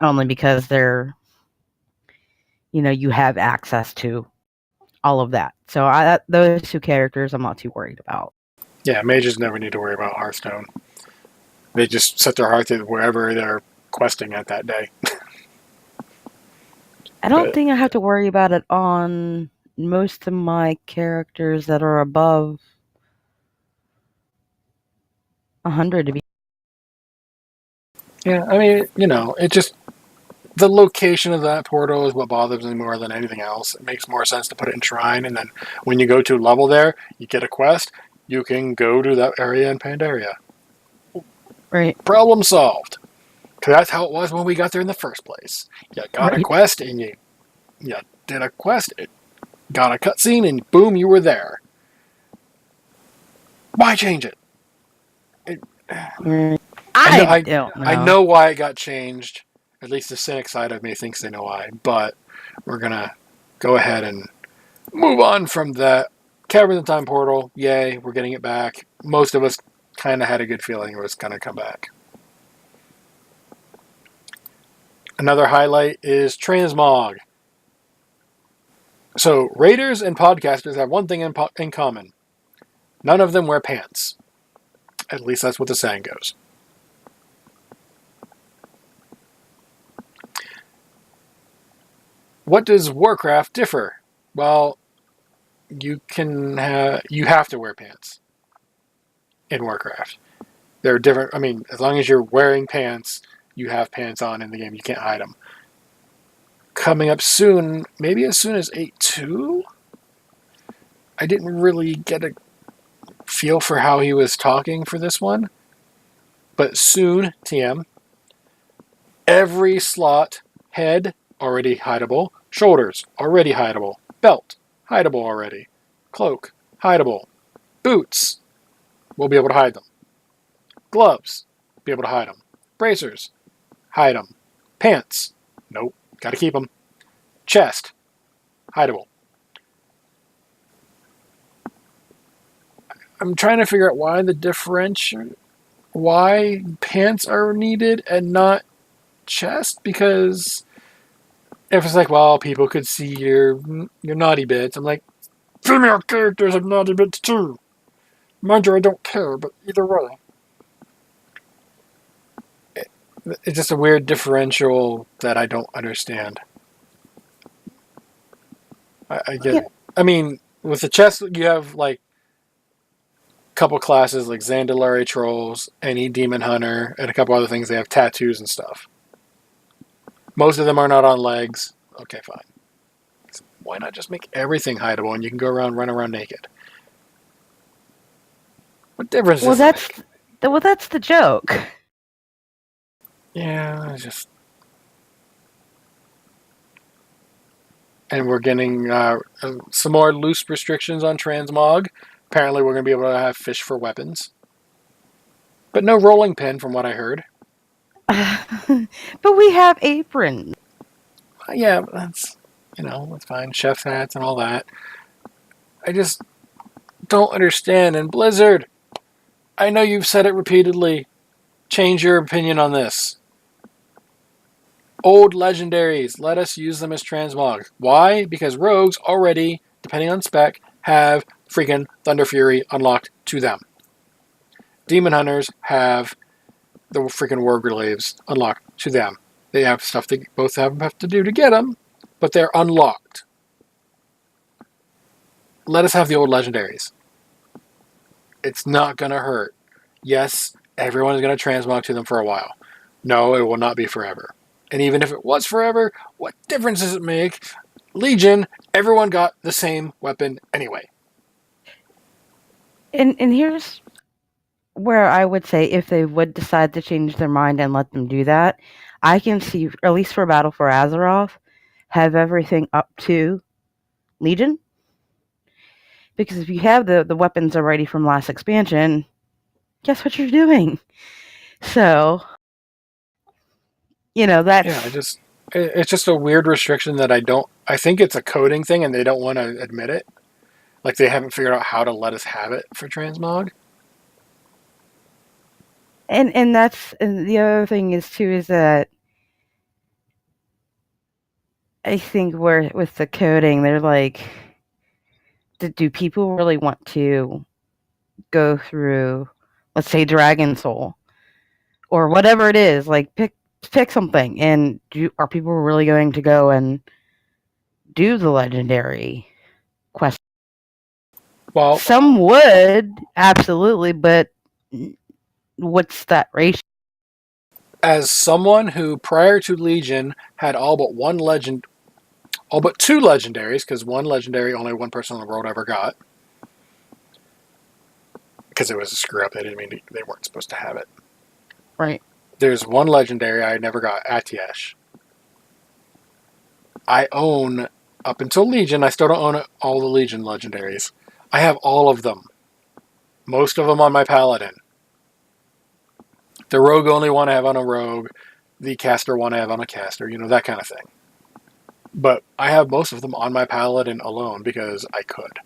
C: Only because they're, you have access to all of that. So those two characters I'm not too worried about.
B: Yeah, mages never need to worry about Hearthstone. They just set their heart to wherever they're questing at that day.
C: I don't think I have to worry about it on most of my characters that are above 100 to be.
B: Yeah, I mean, it just the location of that portal is what bothers me more than anything else. It makes more sense to put it in Shrine, and then when you go to level there, you get a quest, you can go to that area in Pandaria.
C: Right.
B: Problem solved. Because that's how it was when we got there in the first place. You got a quest, and you did a quest, it got a cutscene, and boom, you were there. Why change it?
C: I don't know.
B: I know why it got changed. At least the cynic side of me thinks they know why. But we're going to go ahead and move on from that. Cavern of the Time Portal, yay, we're getting it back. Most of us kind of had a good feeling it was going to come back. Another highlight is Transmog. So, raiders and podcasters have one thing in common. None of them wear pants. At least that's what the saying goes. What does Warcraft differ? Well, you have to wear pants in Warcraft. They're different. I mean, as long as you're wearing pants, you have pants on in the game. You can't hide them. Coming up soon, maybe as soon as 8.2? I didn't really get a feel for how he was talking for this one. But soon, TM, every slot, head, already hideable, shoulders, already hideable, belt, hideable already, cloak, hideable, boots, we'll be able to hide them. Gloves, be able to hide them. Bracers, hide them. Pants, nope, gotta keep them. Chest, hideable. I'm trying to figure out why the differential, why pants are needed and not chest, because if it's like, well, people could see your naughty bits, I'm like, female characters have naughty bits too. Mind you, I don't care, but either way. It's just a weird differential that I don't understand. I get. Yeah. I mean, with the chest, you have like a couple classes like Zandalari Trolls, any Demon Hunter, and a couple other things. They have tattoos and stuff. Most of them are not on legs. Okay, fine. So why not just make everything hideable and you can go around, run around naked? What difference does that make?
C: Well, that's the joke.
B: Yeah, just. And we're getting some more loose restrictions on Transmog. Apparently, we're going to be able to have fish for weapons. But no rolling pin, from what I heard.
C: But we have aprons.
B: Yeah, that's, that's fine. Chef's hats and all that. I just don't understand. And Blizzard, I know you've said it repeatedly. Change your opinion on this. Old legendaries, let us use them as transmog. Why? Because rogues already, depending on spec, have freaking Thunder Fury unlocked to them. Demon Hunters have the freaking Warglaves unlocked to them. They have stuff they both have to do to get them, but they're unlocked. Let us have the old legendaries. It's not going to hurt. Yes, everyone is going to transmog to them for a while. No, it will not be forever. And even if it was forever, what difference does it make? Legion, everyone got the same weapon anyway.
C: And here's where I would say if they would decide to change their mind and let them do that, I can see, at least for Battle for Azeroth, have everything up to Legion. Because if you have the weapons already from last expansion, guess what you're doing? So, that's...
B: Yeah, it's just a weird restriction that I think it's a coding thing and they don't want to admit it. Like they haven't figured out how to let us have it for transmog.
C: And the other thing is too is that I think with the coding, they're like, do people really want to go through, let's say, Dragon Soul or whatever it is? Like pick something, and are people really going to go and do the legendary quest?
B: Well,
C: some would absolutely, but what's that ratio?
B: As someone who prior to Legion had all but two legendaries, because one legendary only one person in the world ever got, because it was a screw up. They didn't mean they weren't supposed to have it.
C: Right.
B: There's one legendary I never got, Atiesh. I own, up until Legion, I still don't own all the Legion legendaries. I have all of them. Most of them on my Paladin. The rogue only one I have on a rogue. The caster one I have on a caster. That kind of thing. But I have most of them on my Paladin alone because I could.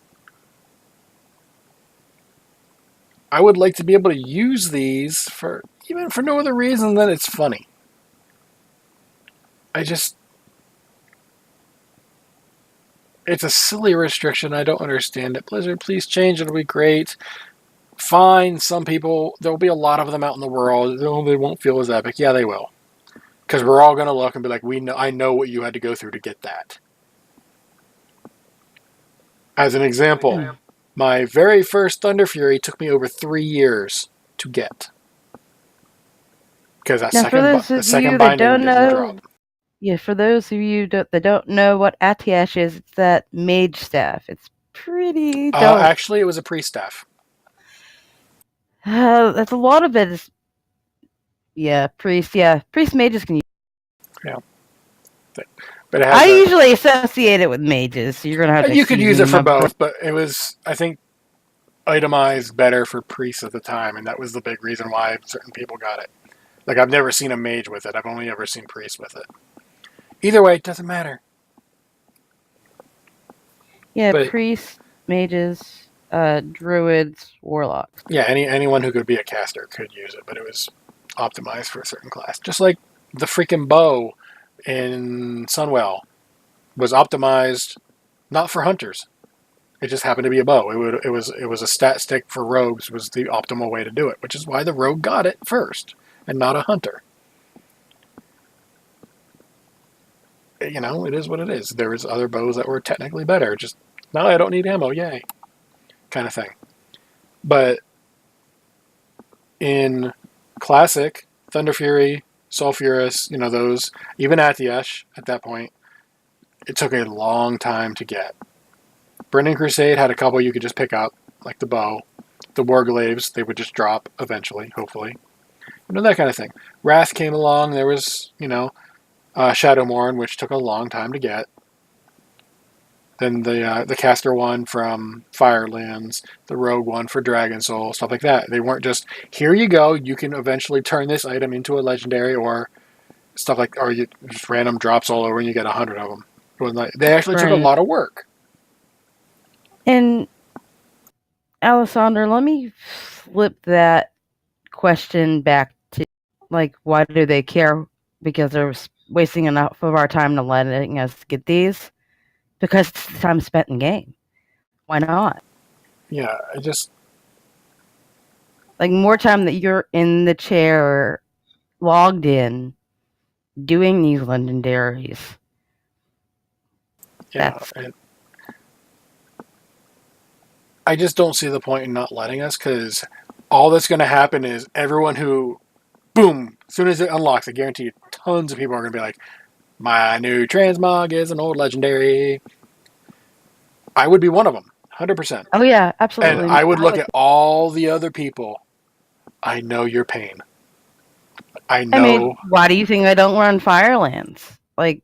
B: I would like to be able to use these for no other reason than it's funny. It's a silly restriction. I don't understand it. Blizzard, please change. It'll be great. Fine, some people, there'll be a lot of them out in the world. They won't feel as epic. Yeah, they will. Because we're all going to look and be like, I know what you had to go through to get that. As an example, my very first Thunder Fury took me over 3 years to get. Because that second binding didn't drop.
C: Yeah, for those of you that don't know what Atiesh is, it's that mage staff. It's pretty dope.
B: Actually, it was a priest staff.
C: That's a lot of it. Priest mages can use it.
B: Yeah. But
C: I usually associate it with mages, so you're going to have to...
B: You could use it for both, but it was, I think, itemized better for priests at the time, and that was the big reason why certain people got it. Like, I've never seen a mage with it. I've only ever seen priests with it. Either way, it doesn't matter.
C: Yeah, priests, mages, druids, warlocks.
B: Yeah, anyone who could be a caster could use it, but it was optimized for a certain class. Just like the freaking bow in Sunwell was optimized not for hunters. It just happened to be a bow. It was a stat stick for rogues was the optimal way to do it, which is why the rogue got it first and not a hunter. It is what it is. There was other bows that were technically better. Just, no, I don't need ammo, yay. Kind of thing. But in Classic, Thunder Fury, Sulfurous, those, even Atiesh at that point, it took a long time to get. Brendan Crusade had a couple you could just pick up, like the bow. The Warglaves, they would just drop eventually, hopefully. That kind of thing. Wrath came along, there was, Shadowmourne, which took a long time to get. Then the caster one from Firelands, the rogue one for Dragon Soul, stuff like that. They weren't just, here you go, you can eventually turn this item into a legendary or stuff like, or you just random drops all over and you get 100 of them. They actually took a
C: Right.
B: lot of work.
C: And Alessandra, let me flip that question back to, like, why do they care? Because they're wasting enough of our time to letting us get these? Because it's time spent in game. Why not?
B: Yeah, I just...
C: Like, more time that you're in the chair, logged in, doing these legendaries.
B: Yeah, I just don't see the point in not letting us, because all that's going to happen is everyone who, boom, as soon as it unlocks, I guarantee you tons of people are going to be like, my new transmog is an old legendary. I would be one of them, 100%.
C: Oh yeah, absolutely.
B: And I would look at all the other people. I know your pain. I know.
C: I mean, why do you think I don't run Firelands? Like,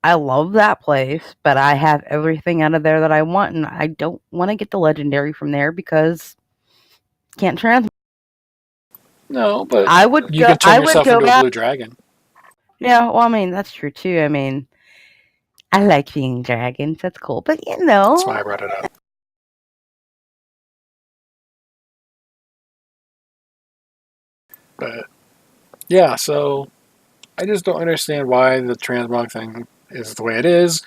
C: I love that place, but I have everything out of there that I want, and I don't want to get the legendary from there because can't transmog.
B: No, but you
C: can
B: turn yourself into a blue dragon.
C: Yeah, well, I mean, that's true too. I mean, I like being dragons. That's cool, but you know,
B: that's why I brought it up. But yeah, so I just don't understand why the transmog thing is the way it is.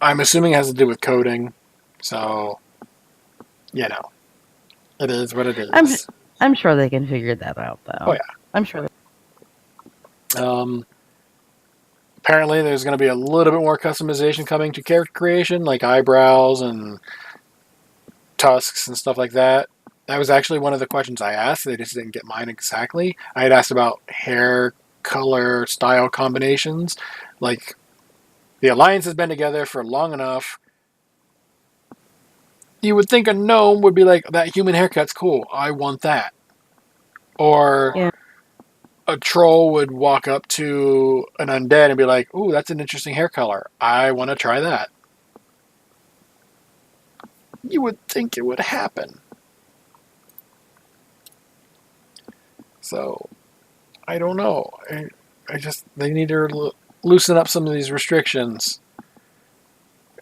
B: I'm assuming it has to do with coding, so you know, it is what it is.
C: I'm sure they can figure that out, though.
B: Oh yeah,
C: I'm sure.
B: Apparently, there's going to be a little bit more customization coming to character creation, like eyebrows and tusks and stuff like that. That was actually one of the questions I asked. They just didn't get mine exactly. I had asked about hair color style combinations. Like, the Alliance has been together for long enough. You would think a gnome would be like, that human haircut's cool. I want that. Or
C: Yeah.
B: a troll would walk up to an undead and be like, ooh, that's an interesting hair color. I want to try that. You would think it would happen. So, I don't know. They need to loosen up some of these restrictions.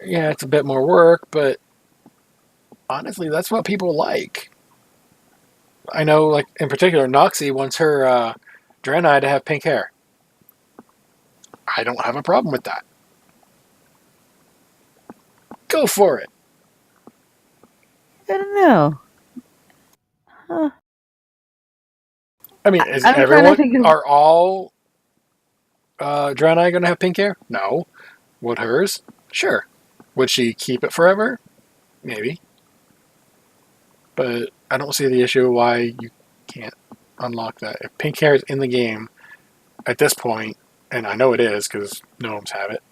B: Yeah, it's a bit more work, but honestly, that's what people like. I know, like, in particular, Noxie wants her Draenei to have pink hair. I don't have a problem with that. Go for it.
C: I don't know. Huh.
B: I mean, are all Draenei going to have pink hair? No. Would hers? Sure. Would she keep it forever? Maybe. But I don't see the issue why you can't unlock that. If pink hair is in the game at this point, and I know it is because gnomes have it,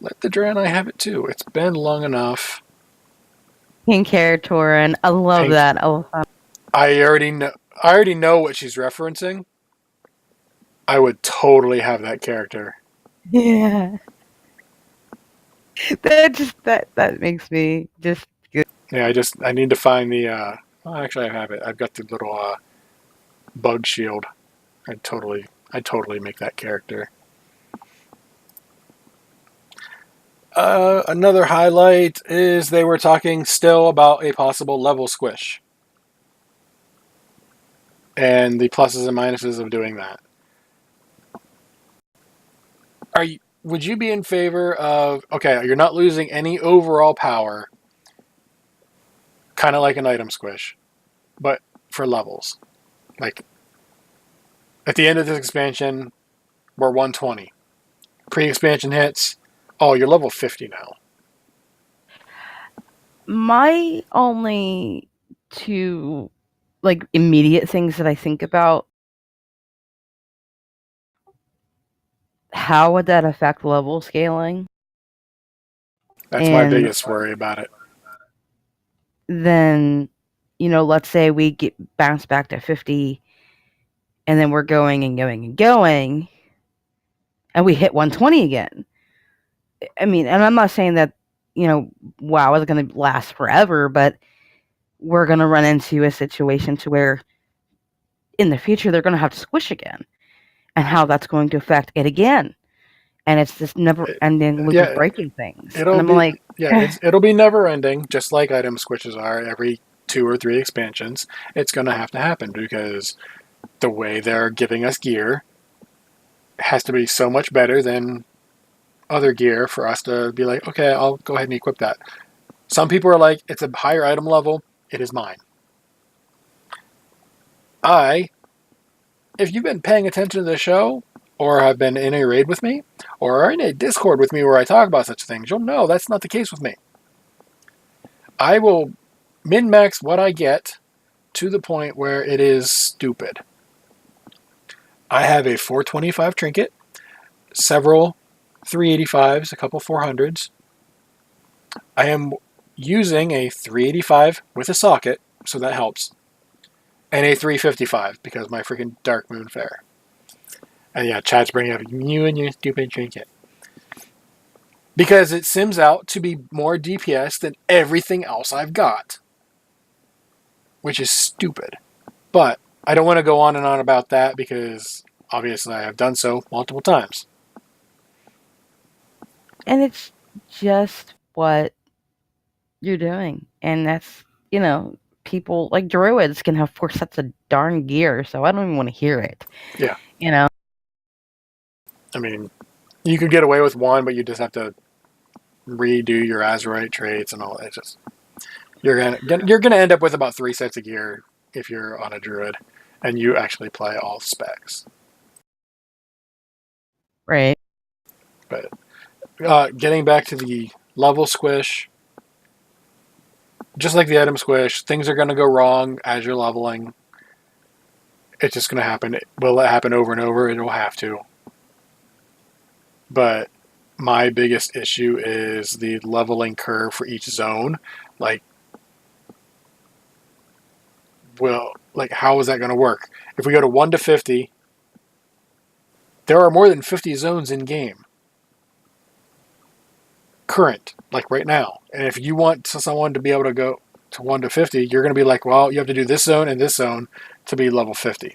B: let the Draenei have it too. It's been long enough.
C: Pink hair, Tauren. I love that.
B: I already know what she's referencing. I would totally have that character.
C: Yeah. That makes me just good.
B: Yeah, I need to find the actually I have it. I've got the little bug shield. I'd totally make that character. Another highlight is they were talking still about a possible level squish. And the pluses and minuses of doing that. Would you be in favor of, okay, you're not losing any overall power, kind of like an item squish, but for levels. Like, at the end of this expansion, we're 120. Pre-expansion hits, oh, you're level 50 now.
C: My only two, like, immediate things that I think about, how would that affect level scaling?
B: That's my biggest worry about it.
C: Then, let's say we get bounced back to 50, and then we're going and going and going, and we hit 120 again. I mean, and I'm not saying that, WoW is going to last forever, but we're going to run into a situation to where in the future they're going to have to squish again. and how that's going to affect it again. And it's this never-ending loop of breaking things. And I'm like,
B: it'll be never-ending, just like item switches are every 2 or 3 expansions. It's going to happen because the way they're giving us gear has to be so much better than other gear for us to be like, okay, I'll go ahead and equip that. Some people are like, it's a higher item level. It is mine. If you've been paying attention to the show, or have been in a raid with me, or are in a Discord with me where I talk about such things, you'll know that's not the case with me. I will min-max what I get to the point where it is stupid. I have a 425 trinket, several 385s, a couple 400s. I am using a 385 with a socket, so that helps. And a 355 because my freaking Dark Moon Fair. And yeah, Chad's bringing up you and your stupid trinket. Because it sims out to be more DPS than everything else I've got. Which is stupid. But I don't want to go on and on about that because obviously I have done so multiple times.
C: And it's just what you're doing. And that's, people like druids can have 4 sets of darn gear, so I don't even want to hear it.
B: Yeah.
C: I
B: mean, you could get away with 1, but you just have to redo your Azurite traits and all that. Just you're gonna end up with about 3 sets of gear if you're on a druid and you actually play all specs.
C: Right.
B: But getting back to the level squish, just like the item squish, things are going to go wrong as you're leveling. It's just going to happen. Will it happen over and over? It will have to. But my biggest issue is the leveling curve for each zone. How is that going to work? If we go to 1 to 50, there are more than 50 zones in game. Current, like right now. And if you want someone to be able to go to 1 to 50, you're going to be like, well, you have to do this zone and this zone to be level 50.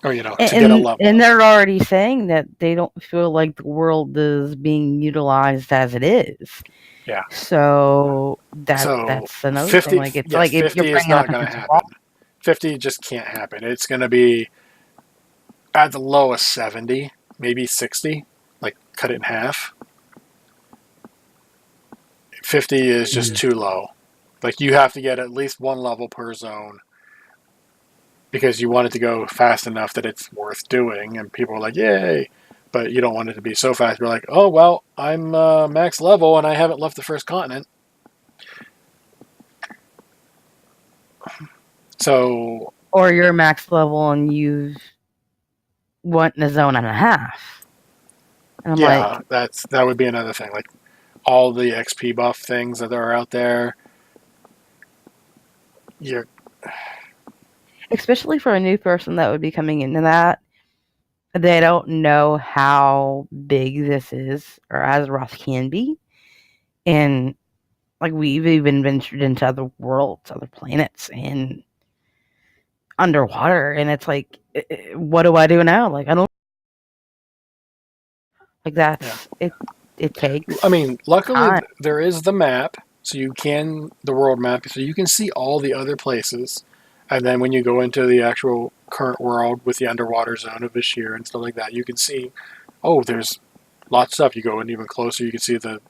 B: Or, to get a level.
C: And they're already saying that they don't feel like the world is being utilized as it is.
B: Yeah.
C: So that's another
B: 50,
C: thing. Like, it's like if
B: 50
C: you're
B: is not going to happen. 50 just can't happen. It's going to be at the lowest 70, maybe 60. Like, cut it in half. 50 is just too low. Like, you have to get at least 1 level per zone because you want it to go fast enough that it's worth doing, and people are like, yay, but you don't want it to be so fast. You're like, oh, well, I'm max level and I haven't left the first continent. So...
C: Or you're max level and you've went in a zone and a half. And I'm like...
B: that would be another thing. Like, all the XP buff things that are out there,
C: especially for a new person that would be coming into that, they don't know how big this is, or Azeroth can be. And, like, we've even ventured into other worlds, other planets, and underwater, and it's like, what do I do now? Like, I don't... Like, that's... Yeah. It takes...
B: I mean, luckily, there is the map, the world map, so you can see all the other places. And then when you go into the actual current world with the underwater zone of Vashir and stuff like that, you can see, there's lots of stuff. You go in even closer, you can see the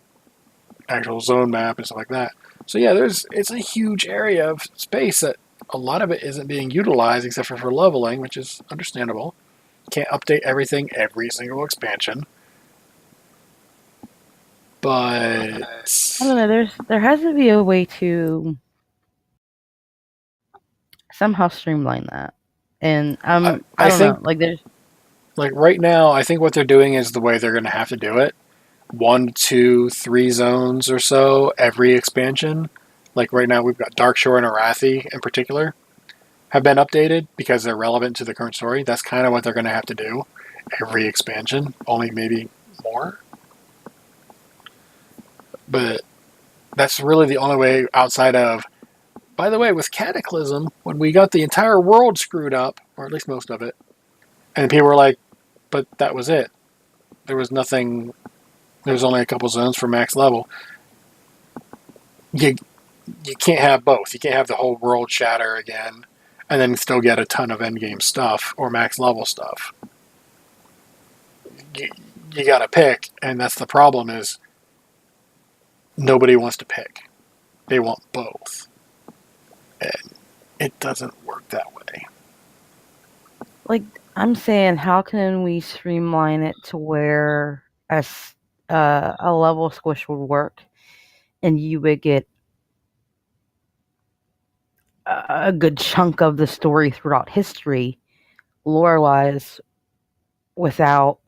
B: actual zone map and stuff like that. So yeah, it's a huge area of space that a lot of it isn't being utilized except for leveling, which is understandable. Can't update everything every single expansion. But
C: I don't know, there has to be a way to somehow streamline that. And I don't know. Like, there's...
B: Like, right now, I think what they're doing is the way they're going to have to do it. 1, 2, 3 zones or so every expansion. Like, right now, we've got Darkshore and Arathi in particular have been updated because they're relevant to the current story. That's kind of what they're going to have to do every expansion. Only maybe more. But that's really the only way outside of by the way, with Cataclysm, when we got the entire world screwed up, or at least most of it, and people were like, but that was it. There was nothing, there was only a couple zones for max level. You can't have both. You can't have the whole world shatter again and then still get a ton of endgame stuff or max level stuff. You got to pick, and that's the problem is nobody wants to pick. They want both. And it doesn't work that way.
C: Like, I'm saying, how can we streamline it to where a level squish would work and you would get a good chunk of the story throughout history, lore-wise, without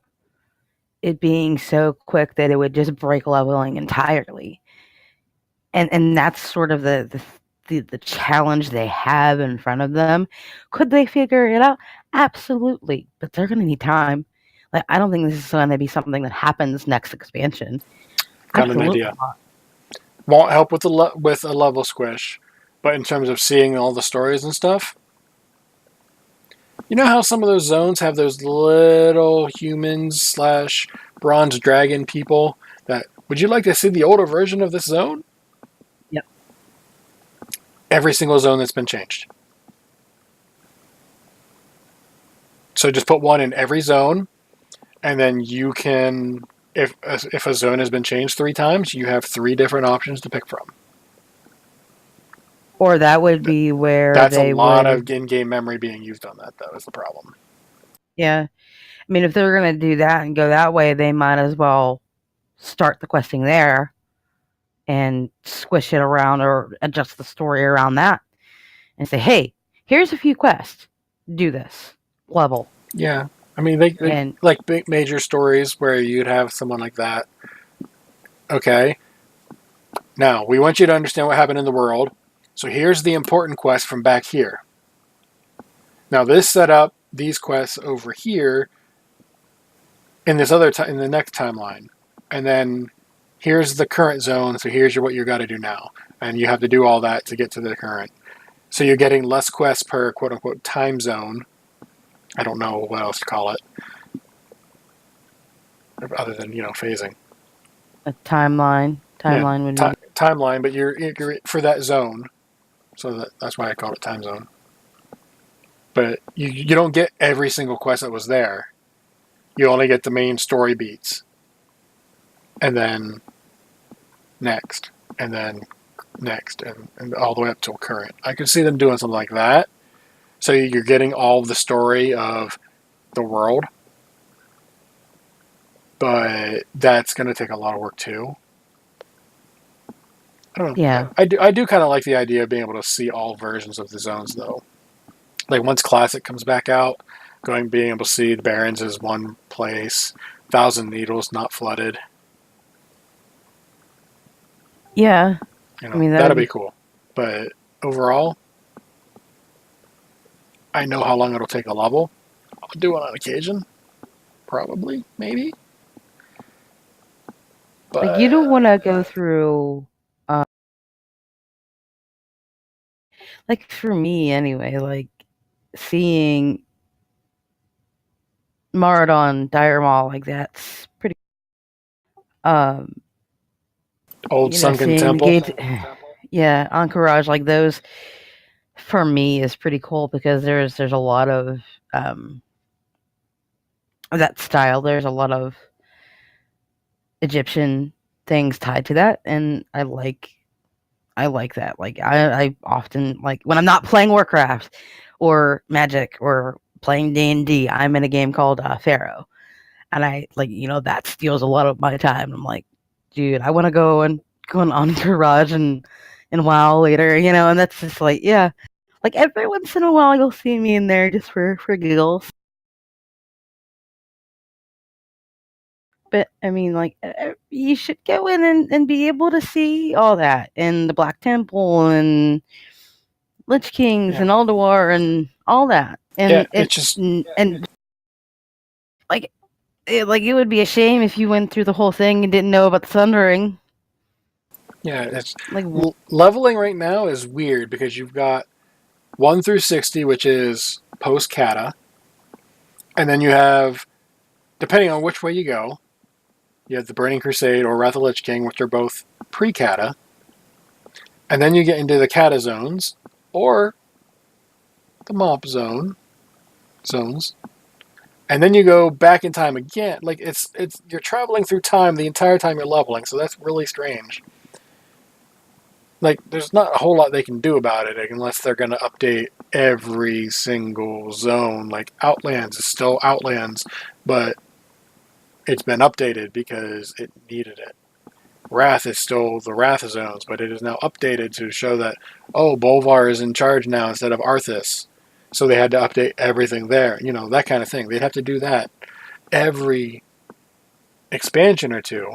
C: it being so quick that it would just break leveling entirely. And that's sort of the challenge they have in front of them. Could they figure it out? Absolutely, but they're going to need time. Like, I don't think this is going to be something that happens next expansion.
B: Got an idea. Won't help with a level squish, but in terms of seeing all the stories and stuff, you know how some of those zones have those little humans / bronze dragon people that, would you like to see the older version of this zone?
C: Yep.
B: Every single zone that's been changed. So just put one in every zone, and then you can, if a zone has been changed 3 times, you have 3 different options to pick from.
C: Or that would be where
B: that's
C: they
B: a lot
C: would,
B: of in-game memory being used on that, though, is the problem.
C: Yeah. I mean, if they're going to do that and go that way, they might as well start the questing there and squish it around or adjust the story around that and say, hey, here's a few quests. Do this level.
B: Yeah. I mean, they
C: And
B: like big major stories where you'd have someone like that. Okay. Now, we want you to understand what happened in the world. So here's the important quest from back here. Now, this set up these quests over here in this other in the next timeline. And then here's the current zone, so here's what you got to do now. And you have to do all that to get to the current. So you're getting less quests per quote-unquote time zone. I don't know what else to call it. Other than, phasing.
C: a timeline. Timeline would be...
B: Timeline, but you're for that zone. So that's why I called it time zone. But you don't get every single quest that was there. You only get the main story beats. And then next. And then next. And all the way up till current. I could see them doing something like that. So you're getting all of the story of the world. But that's going to take a lot of work too. I don't know.
C: Yeah.
B: I do kind of like the idea of being able to see all versions of the zones, though. Like, once Classic comes back out, being able to see the Barrens as one place, Thousand Needles not flooded.
C: Yeah.
B: I mean, that'll be cool. But overall, I know how long it'll take a level. I'll do it on occasion. Probably. Maybe. But
C: Like, you don't want to go through... like, for me, anyway, like, seeing Maradon, Dire Maul, like, that's pretty...
B: Old Sunken Temple.
C: Yeah, Encourage, like, those, for me, is pretty cool because there's a lot of that style. There's a lot of Egyptian things tied to that, and I like that. Like, I often, like, when I'm not playing Warcraft or Magic or playing D&D, I'm in a game called Pharaoh, and I, like, that steals a lot of my time. I'm like, dude, I want to go on Entourage and WoW later, and that's just like, yeah, like, every once in a while you'll see me in there just for giggles. But, I mean, like, you should go in and be able to see all that, and the Black Temple, and Lich Kings, and Ulduar, and all that. And
B: it's just...
C: And, like, it would be a shame if you went through the whole thing and didn't know about the Sundering.
B: Yeah, it's
C: Like,
B: leveling right now is weird because you've got 1 through 60, which is post kata, and then you have, depending on which way you go, you have the Burning Crusade or Wrath of the Lich King, which are both pre kata, and then you get into the kata zones or the mop zones, and then you go back in time again. Like it's you're traveling through time the entire time you're leveling, so that's really strange. Like, there's not a whole lot they can do about it unless they're going to update every single zone. Like, Outlands is still Outlands, but it's been updated because it needed it. Wrath is still the Wrath zones, but it is now updated to show that, oh, Bolvar is in charge now instead of Arthas. So they had to update everything there. You know, that kind of thing. They'd have to do that every expansion or two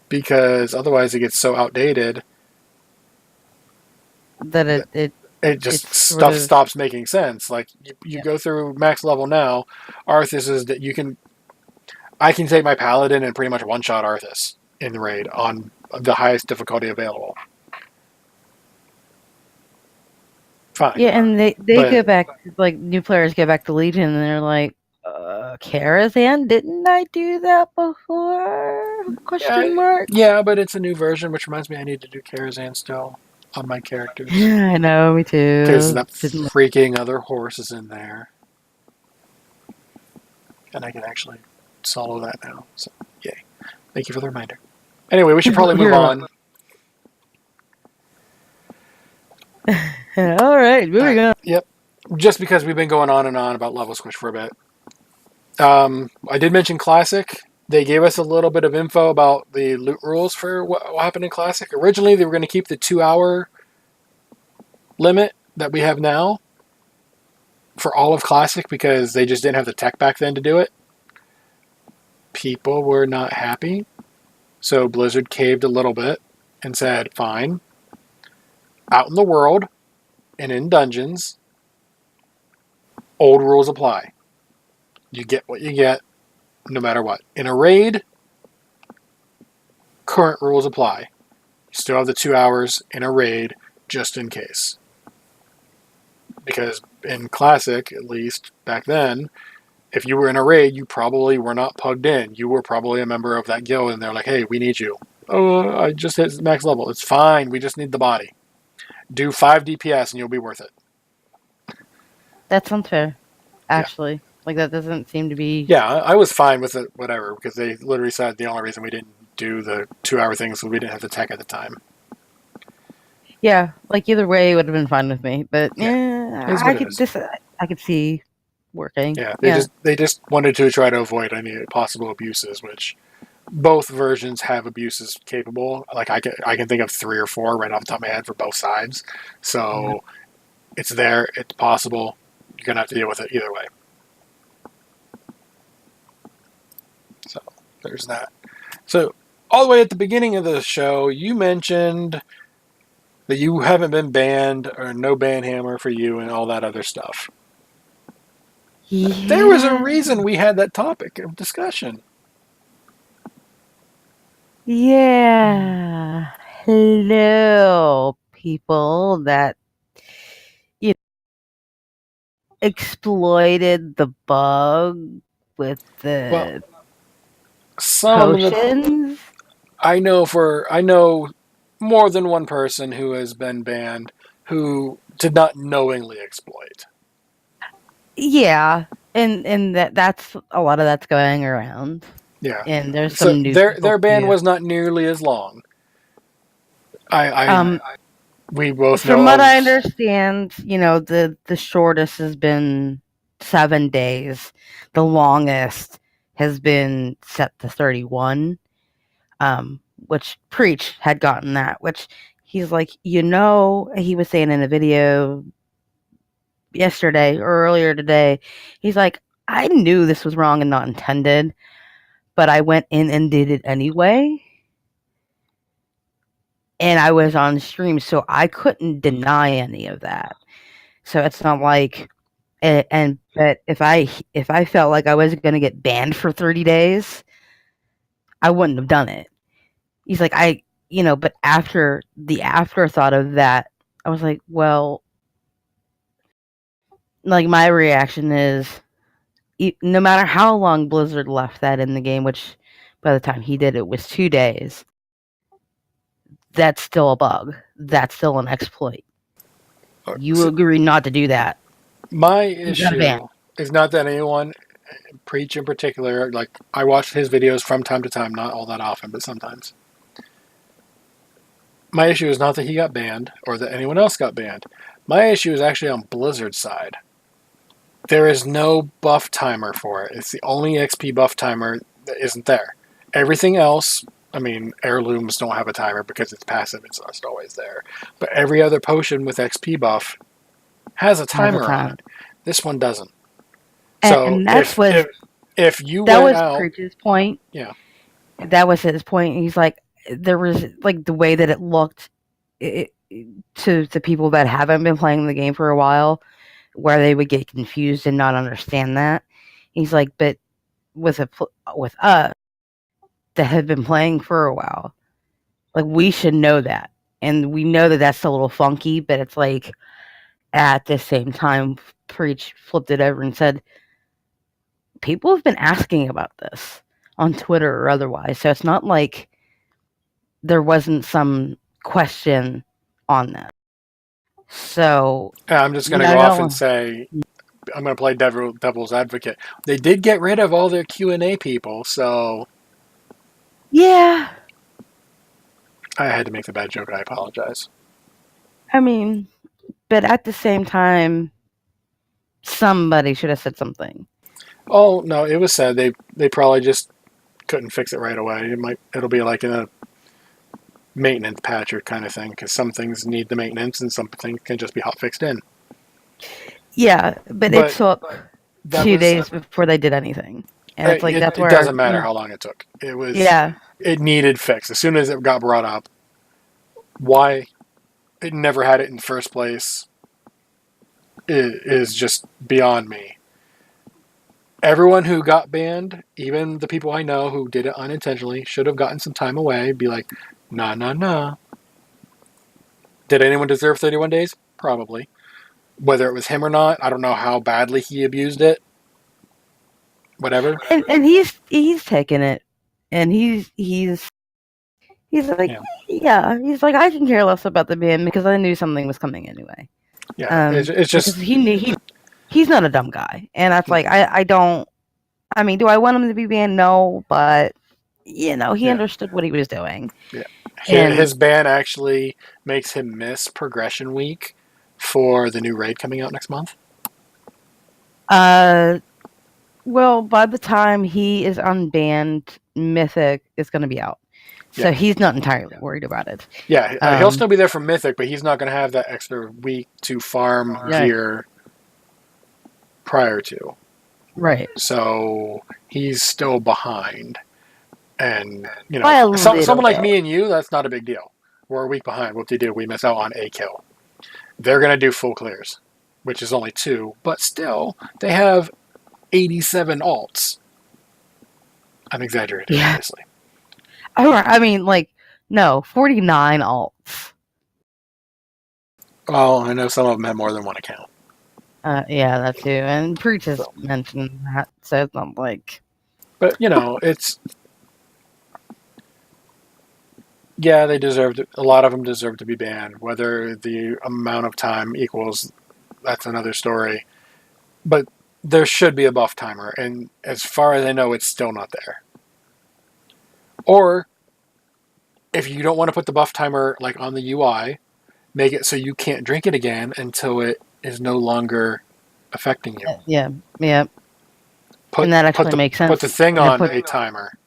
B: because otherwise it gets so outdated
C: that
B: it just
C: it's
B: stuff
C: sort of,
B: stops making sense. Like you go through max level now, Arthas is that I can take my paladin and pretty much one shot Arthas in the raid on the highest difficulty available. Fine.
C: yeah, and they
B: But
C: go back, like, new players go back to Legion and they're like, Karazhan, didn't I do that before? Question mark.
B: yeah, but it's a new version, which reminds me I need to do Karazhan still on my characters.
C: Yeah, I know, me too.
B: Because that freaking other horse is in there. And I can actually solo that now. So, yay. Thank you for the reminder. Anyway, we should probably move on.
C: All right, moving on.
B: Yep. Just because we've been going on and on about level switch for a bit. I did mention Classic. They gave us a little bit of info about the loot rules for what happened in Classic. Originally, they were going to keep the 2-hour limit that we have now for all of Classic because they just didn't have the tech back then to do it. People were not happy. So Blizzard caved a little bit and said, fine. Out in the world and in dungeons, old rules apply. You get what you get, no matter what. In a raid, current rules apply. You still have the 2 hours in a raid, just in case. Because in Classic, at least back then, if you were in a raid, you probably were not plugged in. You were probably a member of that guild, and they're like, hey, we need you. Oh, I just hit max level. It's fine. We just need the body. Do 5 DPS, and you'll be worth it.
C: That's unfair, actually. Yeah. Like, that doesn't seem to be...
B: Yeah, I was fine with it, whatever, because they literally said the only reason we didn't do the 2-hour thing is we didn't have the tech at the time.
C: Yeah, like, either way, it would have been fine with me, but I could see working.
B: Yeah, they just wanted to try to avoid any possible abuses, which both versions have abuses capable. Like, I can think of 3 or 4 right off the top of my head for both sides. So it's there, it's possible. You're going to have to deal with it either way. So there's that. So all the way at the beginning of the show, you mentioned that you haven't been banned or no ban hammer for you and all that other stuff. Yeah. There was a reason we had that topic of discussion.
C: Yeah. Hello, people that exploited the bug with the potions.
B: I know more than one person who has been banned who did not knowingly exploit.
C: Yeah, and that's a lot of that's going around.
B: Yeah,
C: and there's some new.
B: Their ban was not nearly as long. We both know.
C: From what I understand, the shortest has been 7 days. The longest has been set to 31. Which Preach had gotten that. Which he's like, he was saying in a video yesterday or earlier today. He's like, I knew this was wrong and not intended, but I went in and did it anyway. And I was on stream, so I couldn't deny any of that. So it's not like, but if I felt like I was going to get banned for 30 days, I wouldn't have done it. he's like, but after the afterthought of that, I was like, well, like my reaction is, no matter how long Blizzard left that in the game, which by the time he did it was 2 days, that's still a bug. That's still an exploit. You agree not to do that.
B: My issue is not that anyone, Preach in particular, like I watch his videos from time to time, not all that often, but sometimes. My issue is not that he got banned or that anyone else got banned. My issue is actually on Blizzard's side. There is no buff timer for it. It's the only XP buff timer that isn't there. Everything else, I mean, heirlooms don't have a timer because it's passive. It's just always there. But every other potion with XP buff has a timer on it. This one doesn't. So
C: and that's
B: if you
C: that
B: went
C: was
B: out,
C: Preach's point.
B: Yeah,
C: that was his point. He's like, there was like the way that it looked to the people that haven't been playing the game for a while, where they would get confused and not understand that. He's like, but with us that have been playing for a while, like we should know that, and we know that that's a little funky, but it's like at the same time, Preach flipped it over and said, people have been asking about this on Twitter or otherwise, so it's not like there wasn't some question on that. So
B: I'm just going to go off and say, I'm going to play devil's advocate. They did get rid of all their Q&A people, so
C: yeah,
B: I had to make the bad joke. I apologize.
C: I mean, but at the same time, somebody should have said something.
B: Oh no, it was said. They probably just couldn't fix it right away. It'll be like in a maintenance patch or kind of thing, because some things need the maintenance and some things can just be hot fixed in.
C: Yeah, but it took 2 days before they did anything, and it's like that's where
B: it doesn't matter how long it took. It was it needed fixed as soon as it got brought up. Why it never had it in the first place is just beyond me. Everyone who got banned, even the people I know who did it unintentionally, should have gotten some time away. Be like, nah. Did anyone deserve 31 days? Probably. Whether it was him or not, I don't know how badly he abused it. Whatever.
C: And he's taken it, and he's like, he's like, I can care less about the ban because I knew something was coming anyway.
B: Yeah, it's just
C: he knew he's not a dumb guy, and that's like I don't. I mean, do I want him to be banned? No, but he understood what he was doing.
B: Yeah, his ban actually makes him miss Progression Week for the new raid coming out next month.
C: Well, by the time he is unbanned, Mythic is going to be out. So he's not entirely worried about it.
B: Yeah, he'll still be there for Mythic, but he's not going to have that extra week to farm gear prior to.
C: Right.
B: So he's still behind. And, someone like me and you, that's not a big deal. We're a week behind. What do? We miss out on a kill. They're going to do full clears, which is only 2. But still, they have 87 alts. I'm exaggerating, obviously.
C: Oh, I mean, 49 alts.
B: Oh, I know some of them have more than one account.
C: Yeah, that too. And Preach has mentioned that, so it's not like...
B: But, it's... Yeah, they deserved it. A lot of them deserve to be banned. Whether the amount of time equals, that's another story. But there should be a buff timer, and as far as I know, it's still not there. Or, if you don't want to put the buff timer on the UI, make it so you can't drink it again until it is no longer affecting you.
C: Yeah. And that actually makes sense.
B: Put the thing on a timer.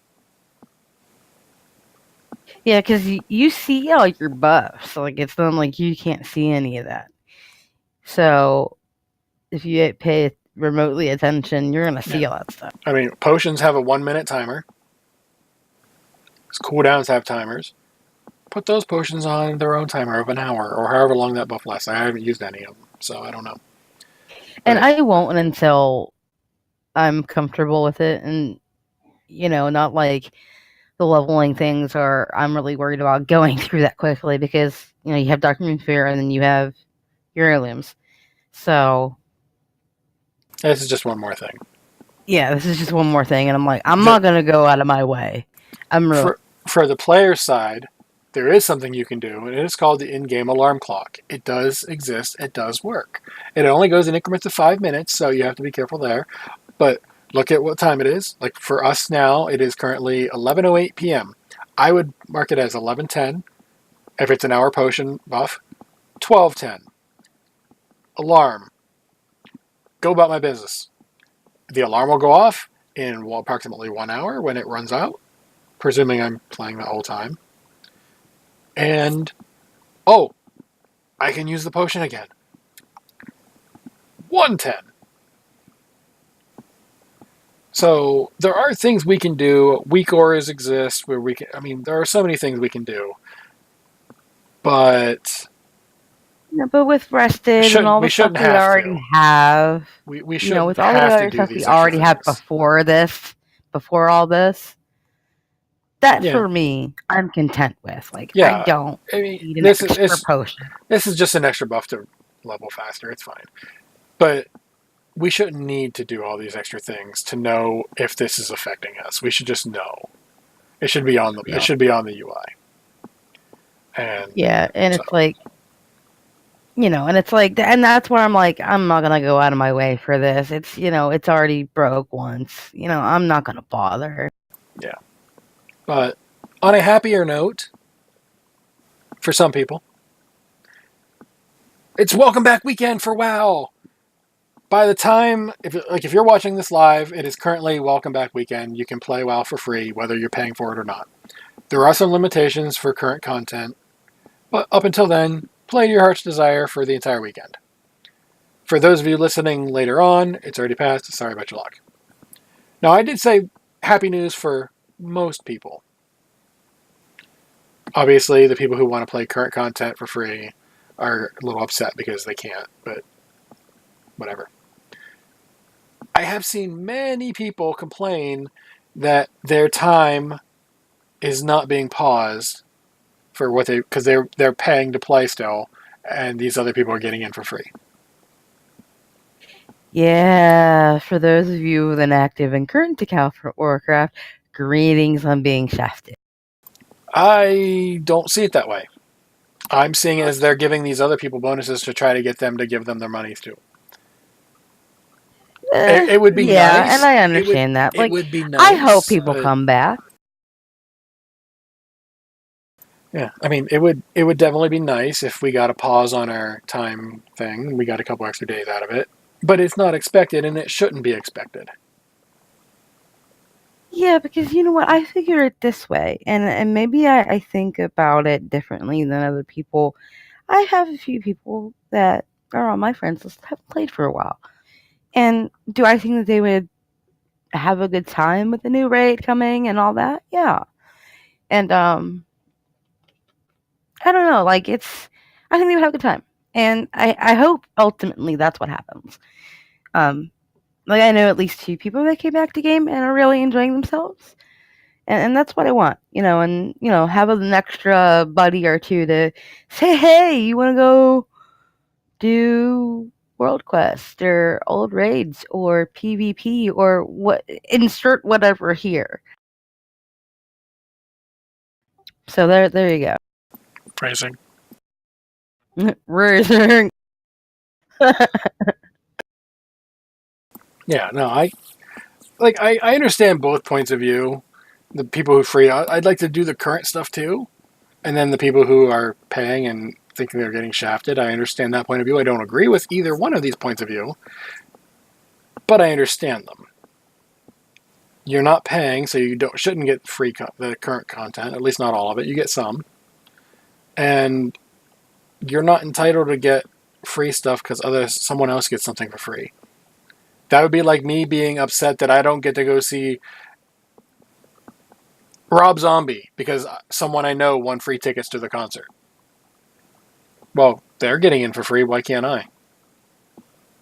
C: Yeah, because you see all your buffs. It's not like you can't see any of that. So, if you pay remotely attention, you're going to see all that stuff.
B: I mean, potions have a 1-minute timer. Cooldowns have timers. Put those potions on their own timer of an hour, or however long that buff lasts. I haven't used any of them, so I don't know.
C: And I won't until I'm comfortable with it, and not the leveling things are, I'm really worried about going through that quickly because, you have Dark Moon Fear and then you have your heirlooms. So,
B: This is just one more thing.
C: yeah, this is just one more thing. And I'm like, I'm not going to go out of my way.
B: For the player side, there is something you can do, and it is called the in-game alarm clock. It does exist. It does work. It only goes in increments of 5 minutes, so you have to be careful there. But look at what time it is. Like for us now, it is currently 11:08 p.m. I would mark it as 11:10 if it's an hour potion buff. 12:10. Alarm. Go about my business. The alarm will go off in approximately 1 hour when it runs out, presuming I'm playing the whole time. And, I can use the potion again. 1:10. So there are things we can do. Weak auras exist where we can. I mean, there are so many things we can do. But
C: but with rested and all the stuff we already have,
B: we shouldn't
C: with all the
B: have to
C: other
B: do
C: stuff
B: these
C: we already
B: extra
C: had
B: things.
C: before all this, that for me, I'm content with. Like, I don't need an extra potion.
B: This is just an extra buff to level faster. It's fine. But we shouldn't need to do all these extra things to know if this is affecting us. We should just know. It should be on the It should be on the UI. And
C: it's like, and it's like, and that's where I'm like, I'm not gonna go out of my way for this. It's it's already broke once. I'm not gonna bother.
B: Yeah, but on a happier note, for some people, it's welcome back weekend for WoW. By the time, if you're watching this live, it is currently welcome back weekend. You can play WoW for free, whether you're paying for it or not. There are some limitations for current content, but up until then, play to your heart's desire for the entire weekend. For those of you listening later on, it's already passed. Sorry about your luck. Now, I did say happy news for most people. Obviously, the people who want to play current content for free are a little upset because they can't, but whatever. I have seen many people complain that their time is not being paused for what because they're paying to play still, and these other people are getting in for free.
C: Yeah, for those of you with an active and current account for Warcraft, greetings on being shafted.
B: I don't see it that way. I'm seeing it as they're giving these other people bonuses to try to get them to give them their money too. It would be nice.
C: Yeah, and I understand that. Like,
B: it would be nice.
C: I hope people come back.
B: Yeah, I mean, it would definitely be nice if we got a pause on our time thing. We got a couple extra days out of it, but it's not expected, and it shouldn't be expected.
C: Yeah, because you know what? I figure it this way, and maybe I think about it differently than other people. I have a few people that are on my friends list that haven't played for a while. And do I think that they would have a good time with the new raid coming and all that? Yeah. And I don't know, like I think they would have a good time. And I hope ultimately that's what happens. Like I know at least 2 people that came back to game and are really enjoying themselves. And that's what I want, and have an extra buddy or two to say, hey, you wanna go do World Quest or old raids or PvP or insert whatever here. So there you go.
B: Phrasing.
C: Phrasing.
B: Yeah, no, I understand both points of view. The people who free, I'd like to do the current stuff too, and then the people who are paying and thinking they're getting shafted. I understand that point of view. I don't agree with either one of these points of view, but I understand them. You're not paying, so you shouldn't get free the current content. At least not all of it. You get some, and you're not entitled to get free stuff because someone else gets something for free. That would be like me being upset that I don't get to go see Rob Zombie because someone I know won free tickets to the concert. Well, they're getting in for free. Why can't I?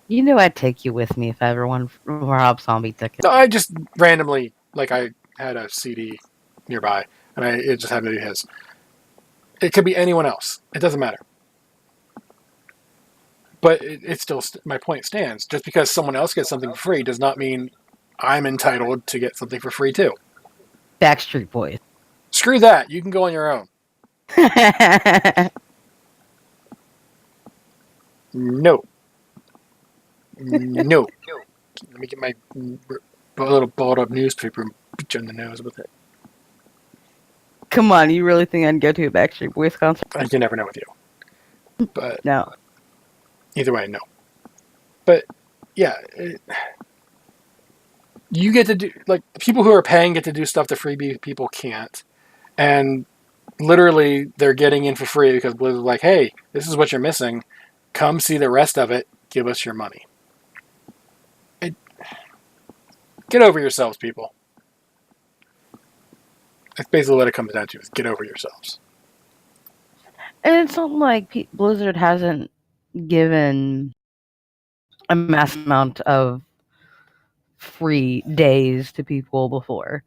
C: You know I'd take you with me if I ever won Rob Zombie tickets.
B: No, I just randomly, I had a CD nearby, and it just happened to be his. It could be anyone else. It doesn't matter. But it still, my point stands. Just because someone else gets something for free does not mean I'm entitled to get something for free too.
C: Backstreet Boys.
B: Screw that. You can go on your own. No. No. Let me get my little balled up newspaper and put you on the nose with it.
C: Come on, you really think I'd go to a Backstreet Boys concert?
B: You never know with you. But
C: No.
B: either way, no. But yeah, you get to do, like, people who are paying get to do stuff that freebie people can't. And literally, they're getting in for free because Blizzard's like, hey, this is what you're missing. Come see the rest of it. Give us your money. Get over yourselves, people. That's basically what it comes down to, is get over yourselves.
C: And it's not like Blizzard hasn't given a mass amount of free days to people before.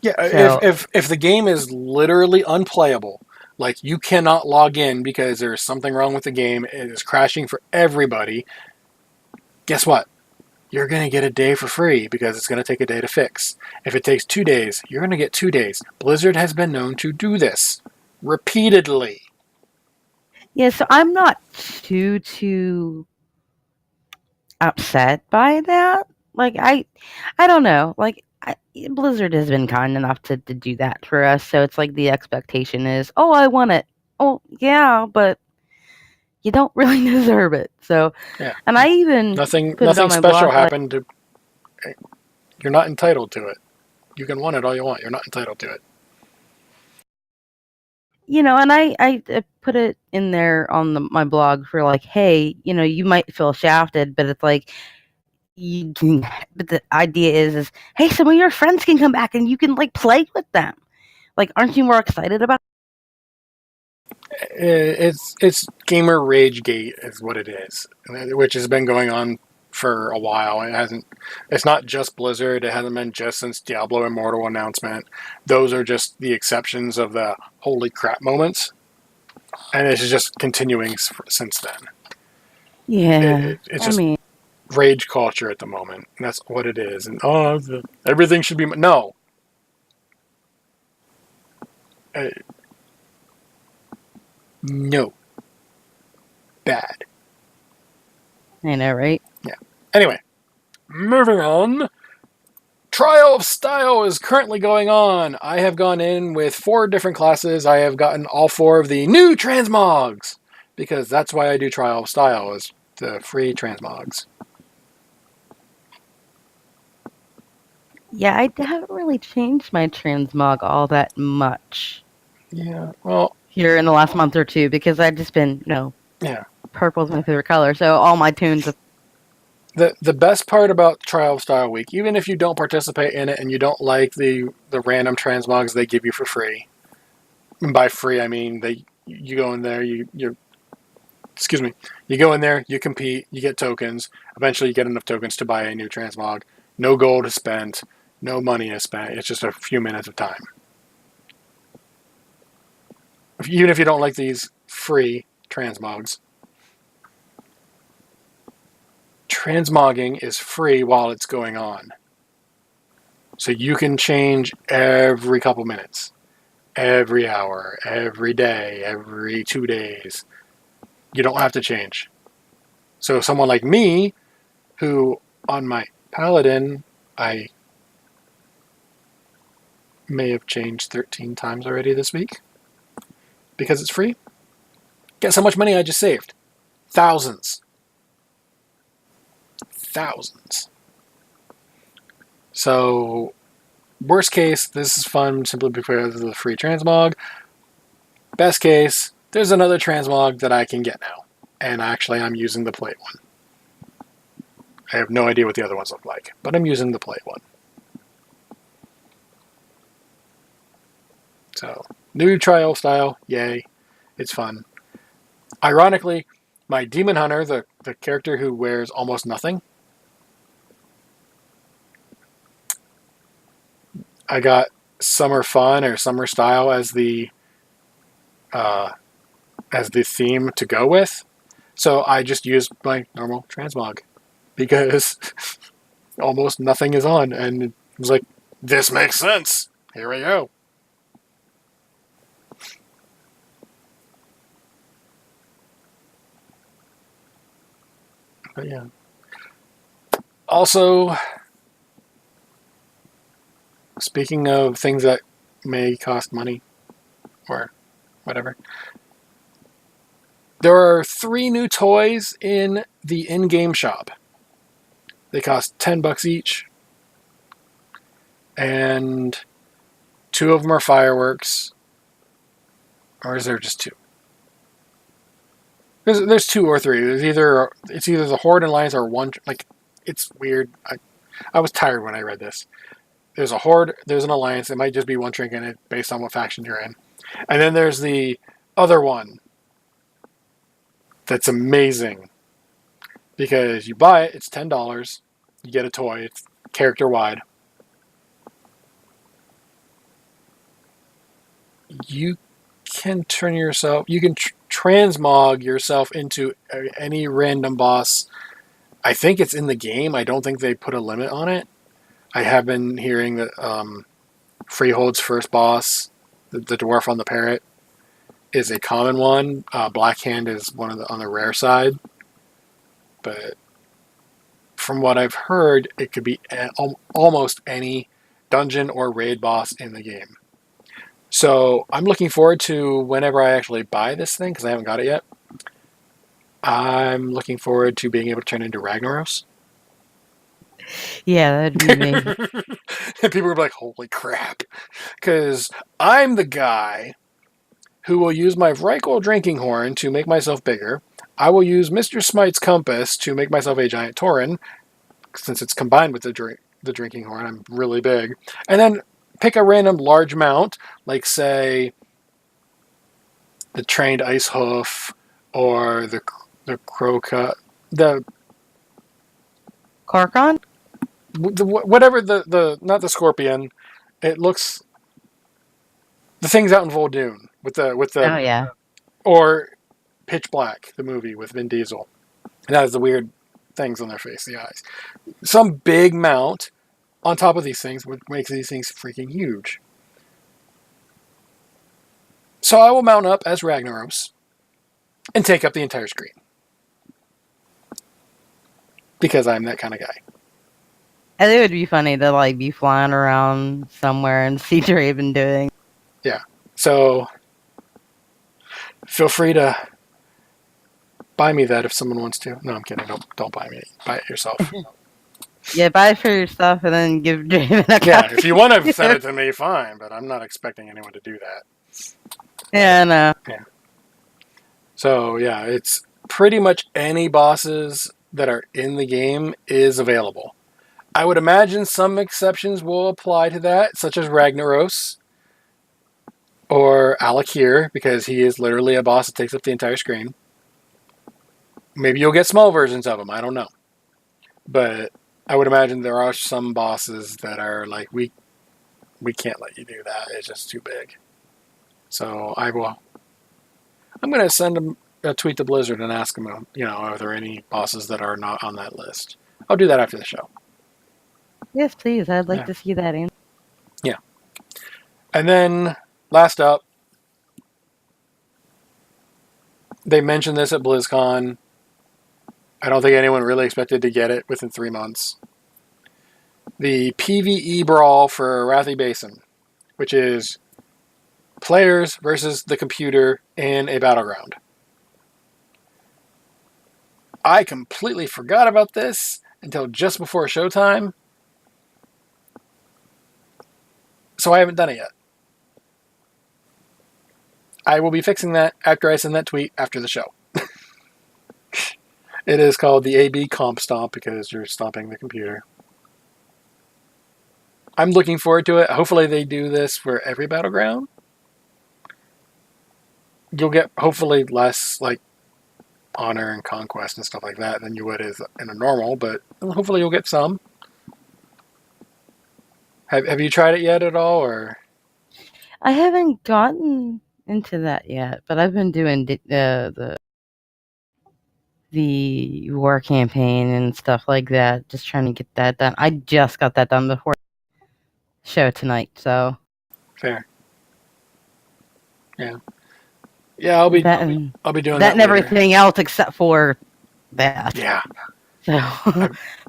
B: Yeah,
C: So,
B: if the game is literally unplayable, like you cannot log in because there's something wrong with the game, it is crashing for everybody, guess what? You're going to get a day for free because it's going to take a day to fix. If it takes 2 days, you're going to get 2 days. Blizzard has been known to do this repeatedly.
C: yeah, so I'm not too upset by that. Like, I don't know. Like, Blizzard has been kind enough to do that for us, so it's like the expectation is, oh, I want it. Oh, yeah, but you don't really deserve it. So,
B: Yeah.
C: and I even
B: Nothing
C: put it on my
B: special
C: blog,
B: happened. You're not entitled to it. You can want it all you want. You're not entitled to it.
C: You know, and I put it in there on my blog for like, hey, you know, you might feel shafted, but it's like, you can, but the idea is, hey, some of your friends can come back and you can like play with them. Like, aren't you more excited about
B: It's gamer rage gate is what it is, which has been going on for a while. It's not just Blizzard. It hasn't been just since Diablo Immortal announcement. Those are just the exceptions of the holy crap moments, and it's just continuing since then.
C: Yeah,
B: It's just rage culture at the moment. And that's what it is. And everything should be no. No. Bad.
C: I know, right?
B: Yeah. Anyway, moving on. Trial of Style is currently going on. I have gone in with 4 different classes. I have gotten all 4 of the new Transmogs, because that's why I do Trial of Style, is the free Transmogs.
C: Yeah, I haven't really changed my transmog all that much.
B: Yeah, well,
C: here in the last month or two, because I've just been, purple's my favorite color, so all my tunes.
B: The best part about Trial of Style Week, even if you don't participate in it and you don't like the random transmogs they give you for free, and by free I mean you go in there, you go in there, you compete, you get tokens. Eventually, you get enough tokens to buy a new transmog. No gold is spent, no money is spent. It's just a few minutes of time. Even if you don't like these free transmogs, transmogging is free while it's going on. So you can change every couple minutes, every hour, every day, every 2 days. You don't have to change. So someone like me, who on my Paladin, I may have changed 13 times already this week, because it's free. Guess how much money I just saved? Thousands. So, worst case, this is fun simply because of the free transmog. Best case, there's another transmog that I can get now. And actually, I'm using the plate one. I have no idea what the other ones look like, but I'm using the plate one. So, new Trial Style, yay. It's fun. Ironically, my Demon Hunter, the character who wears almost nothing, I got summer fun or summer style as the theme to go with. So I just used my normal transmog because almost nothing is on, and it was like, this makes sense. Here we go. But yeah. Also, speaking of things that may cost money or whatever, there are 3 new toys in the in-game shop. They cost $10 each, and 2 of them are fireworks. Or is there just 2? There's 2 or 3. It's either the Horde and Alliance or one. Like, it's weird. I was tired when I read this. There's a Horde, there's an Alliance. It might just be one trinket in it based on what faction you're in. And then there's the other one that's amazing. Because you buy it, it's $10. You get a toy. It's character wide. You can transmog yourself into any random boss. I think it's in the game. I don't think they put a limit on it. I have been hearing that Freehold's first boss, the dwarf on the parrot, is a common one. Blackhand is one on the rare side. But from what I've heard, it could be almost any dungeon or raid boss in the game. So I'm looking forward to whenever I actually buy this thing, because I haven't got it yet. I'm looking forward to being able to turn into Ragnaros.
C: Yeah, that'd be me.
B: And people are like, holy crap. Because I'm the guy who will use my Vrykul drinking horn to make myself bigger. I will use Mr. Smite's compass to make myself a giant Tauren. Since it's combined with the drinking horn, I'm really big. And then pick a random large mount, like, say, the trained Ice Hoof or the Crocut, the
C: Carcon?
B: Whatever the not the Scorpion. It looks the things out in Vol'dun with the
C: Oh yeah.
B: or Pitch Black, the movie with Vin Diesel. And that has the weird things on their face, the eyes. Some big mount on top of these things would make these things freaking huge. So I will mount up as Ragnaros and take up the entire screen. Because I'm that kind of guy.
C: I think it would be funny to like be flying around somewhere and see Draven doing.
B: Yeah. So feel free to buy me that if someone wants to. No, I'm kidding. Don't buy me. Buy it yourself.
C: Yeah, buy it for yourself and then give Draven a copy.
B: Yeah, if you want to send it to me, fine. But I'm not expecting anyone to do that.
C: Yeah, no.
B: Yeah. So yeah, it's pretty much any bosses that are in the game is available. I would imagine some exceptions will apply to that, such as Ragnaros or Alakir, because he is literally a boss that takes up the entire screen. Maybe you'll get small versions of him. I don't know. But I would imagine there are some bosses that are like, we can't let you do that. It's just too big. So I'm going to send a tweet to Blizzard and ask them, are there any bosses that are not on that list? I'll do that after the show.
C: Yes, please. I'd like to see that answer.
B: Yeah. And then, last up, they mentioned this at BlizzCon. I don't think anyone really expected to get it within 3 months. The PvE brawl for Arathi Basin, which is players versus the computer in a battleground. I completely forgot about this until just before showtime. So I haven't done it yet. I will be fixing that after I send that tweet after the show. It is called the AB Comp Stomp because you're stomping the computer. I'm looking forward to it. Hopefully they do this for every battleground. You'll get hopefully less like honor and conquest and stuff like that than you would in a normal, but hopefully you'll get some. Have you tried it yet at all, or?
C: I haven't gotten into that yet, but I've been doing the war campaign and stuff like that, just trying to get that done. I just got that done before the show tonight, so
B: Fair. Yeah. Yeah, I'll be doing
C: that
B: that
C: and
B: later.
C: everything else except for that.
B: Yeah.
C: So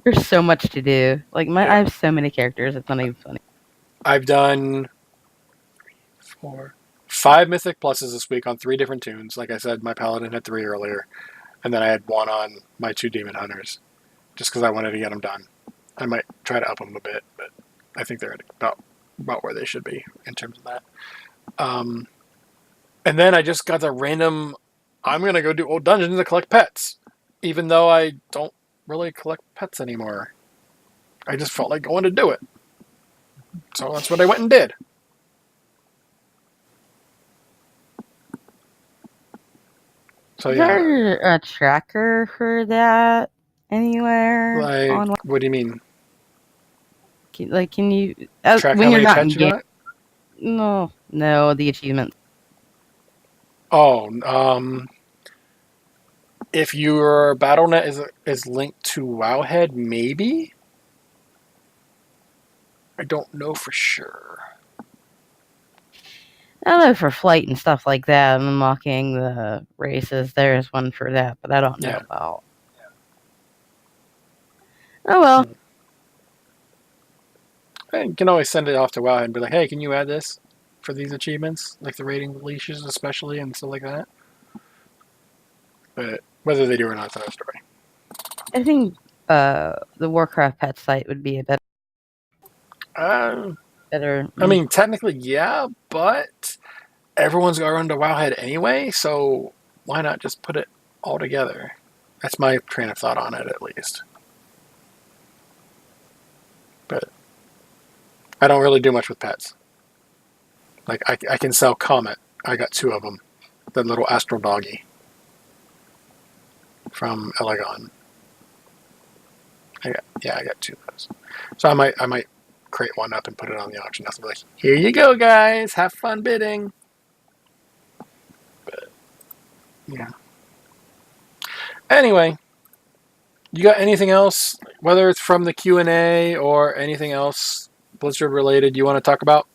C: there's so much to do. Like
B: Yeah.
C: I have so many characters, it's not even funny.
B: I've done 5 Mythic Pluses this week on 3 different tunes. Like I said, my Paladin had 3 earlier, and then I had 1 on my 2 Demon Hunters, just because I wanted to get them done. I might try to up them a bit, but I think they're about where they should be in terms of that. And then I just got the random, I'm going to go do old dungeons to collect pets, even though I don't really collect pets anymore. I just felt like going to do it. So that's what I went and did. So
C: Is
B: yeah.
C: there a tracker for that anywhere?
B: Like, what do you mean?
C: Can you
B: Track
C: when
B: how
C: you're
B: many
C: not
B: pets
C: in
B: you
C: game?
B: got?
C: No, the achievements.
B: Oh, if your BattleNet is linked to Wowhead, maybe? I don't know for sure.
C: I know for flight and stuff like that, and unlocking the races, there's one for that, but I don't know about. Oh well.
B: You can always send it off to Wowhead and be like, hey, can you add this for these achievements? Like the rating leashes especially and stuff like that. But whether they do or not, that's another story.
C: I think the Warcraft pet site would be a better.
B: I mean, technically, yeah, but everyone's got to run to Wowhead anyway, so why not just put it all together? That's my train of thought on it, at least. But I don't really do much with pets. Like, I can sell Comet. I got 2 of them. The little astral doggy from Elegon. I got 2 of those. So I might create one up and put it on the auction house and be like, here you go, guys. Have fun bidding. But, yeah. Anyway, you got anything else, whether it's from the Q&A or anything else Blizzard related you want to talk about?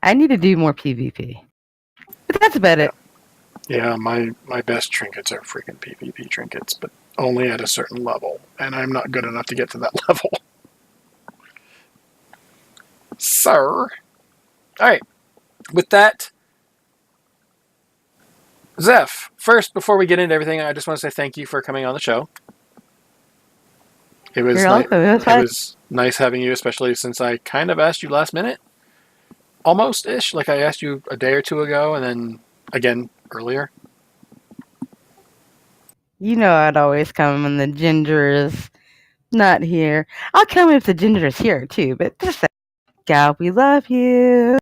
C: I need to do more PvP. But that's about it.
B: Yeah, my best trinkets are freaking PvP trinkets, but only at a certain level, and I'm not good enough to get to that level. Sir. Alright, with that, Zeph, first, before we get into everything, I just want to say thank you for coming on the show. It was nice having you, especially since I kind of asked you last minute. Almost-ish. Like I asked you a day or 2 ago, and then again earlier.
C: You know I'd always come when the ginger is not here. I'll come if the ginger is here, too, but just God, we love you.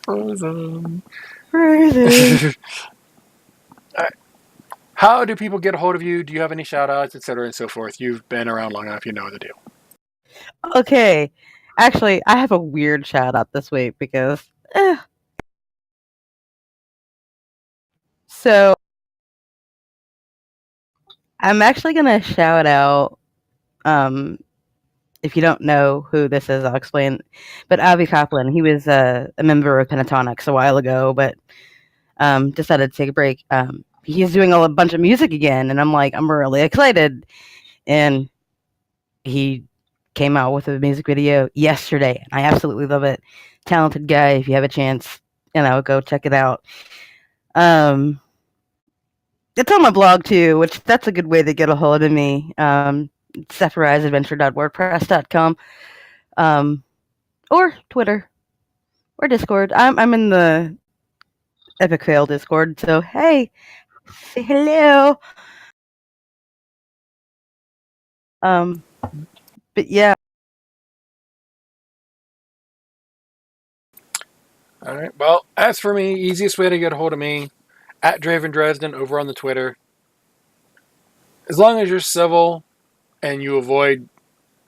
B: Frozen.
C: Frozen.
B: All right. How do people get a hold of you? Do you have any shout-outs, etc., and so forth? You've been around long enough. You know the deal.
C: Okay. Actually, I have a weird shout-out this week because... So, I'm actually going to shout out... if you don't know who this is, I'll explain. But Avi Kaplan, he was a member of Pentatonics a while ago, but decided to take a break. He's doing a bunch of music again, and I'm really excited. And he came out with a music video yesterday. I absolutely love it. Talented guy. If you have a chance, go check it out. It's on my blog too, which that's a good way to get a hold of me. SephirizeAdventure.wordpress.com, or Twitter, or Discord. I'm in the Epic Fail Discord, so hey, say hello. But yeah.
B: All right. Well, as for me, easiest way to get a hold of me, at Draven Dresden over on the Twitter. As long as you're civil and you avoid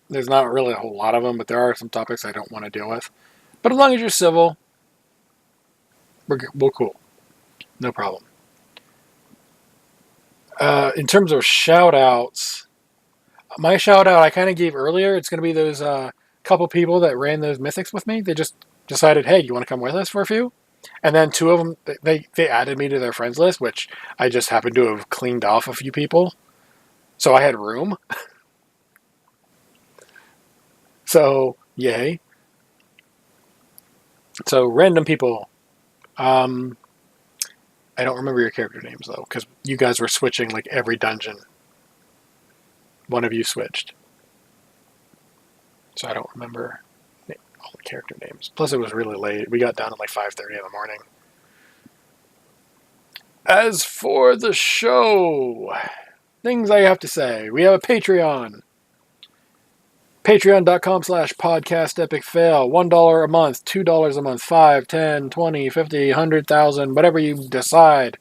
B: There's not really a whole lot of them, but there are some topics I don't want to deal with. But as long as you're civil, we're cool. No problem. In terms of shout-outs, my shout-out I kind of gave earlier, it's going to be those couple people that ran those mythics with me. They just decided, hey, you want to come with us for a few? And then two of them, they added me to their friends list, which I just happened to have cleaned off a few people. So I had room. So, yay. So, random people. I don't remember your character names, though, because you guys were switching like every dungeon. One of you switched. So I don't remember all the character names. Plus, it was really late. We got done at like 5:30 in the morning. As for the show, things I have to say. We have a Patreon. Patreon.com/podcastepicfail. $1 a month, $2 a month, 5, 10, 20, 50, 100,000, whatever you decide.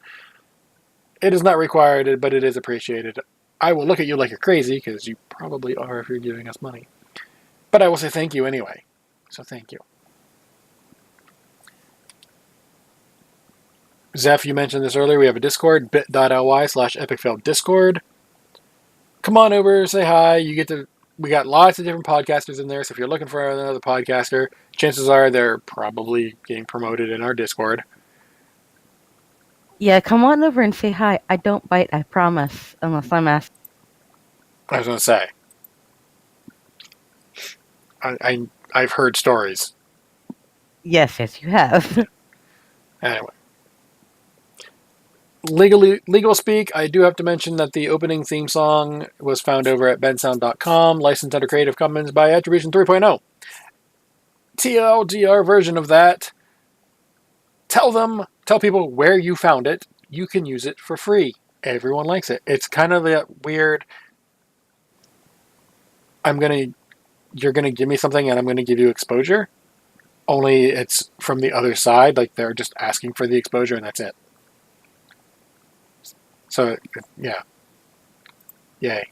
B: It is not required, but it is appreciated. I will look at you like you're crazy, because you probably are if you're giving us money. But I will say thank you anyway. So thank you. Zeph, you mentioned this earlier. We have a Discord, bit.ly/epicfaildiscord. Come on over, say hi. We got lots of different podcasters in there, so if you're looking for another podcaster, chances are they're probably getting promoted in our Discord.
C: Yeah, come on over and say hi. I don't bite, I promise, unless I'm asked.
B: I was going to say, I've heard stories.
C: Yes, you have.
B: Anyway. Legal speak, I do have to mention that the opening theme song was found over at bensound.com, licensed under Creative Commons by Attribution 3.0. TLDR version of that. Tell people where you found it. You can use it for free. Everyone likes it. It's kind of that weird, you're gonna give me something and I'm gonna give you exposure. Only it's from the other side, like they're just asking for the exposure and that's it. So, yeah. Yay.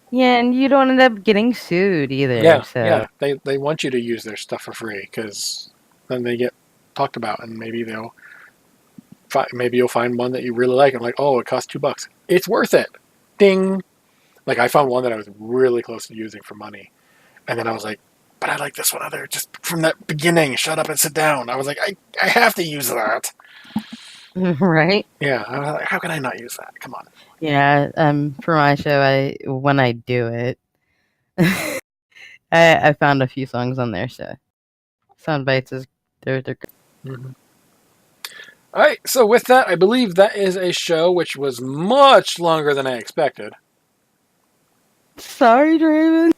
C: Yeah, and you don't end up getting sued either.
B: Yeah,
C: so.
B: yeah. They want you to use their stuff for free, because then they get talked about, and maybe you'll find one that you really like, and like, oh, it costs $2. It's worth it. Ding. Like, I found one that I was really close to using for money, and then I was like, but I like this one other, just from that beginning, shut up and sit down. I was like, I have to use that.
C: Right?
B: Yeah, I was like, how can I not use that? Come on.
C: Yeah, for my show, when I do it, I found a few songs on there, so sound bites is they're good.
B: Mm-hmm. All right, so with that, I believe that is a show which was much longer than I expected.
C: Sorry, Draven.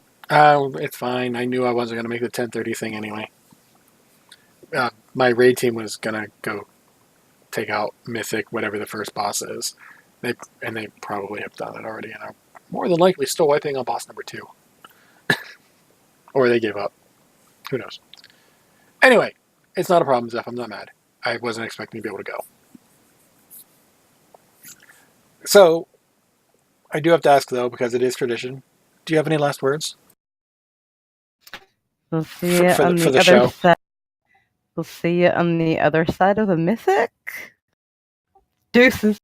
B: It's fine. I knew I wasn't going to make the 10:30 thing anyway. My raid team was going to go take out Mythic, whatever the first boss is. They probably have done it already, and are more than likely still wiping on boss number 2. Or they gave up. Who knows? Anyway, it's not a problem, Zeph. I'm not mad. I wasn't expecting to be able to go. So, I do have to ask, though, because it is tradition. Do you have any last words?
C: We'll see you on the other side. We'll see you on the other side of the Mythic. Deuces.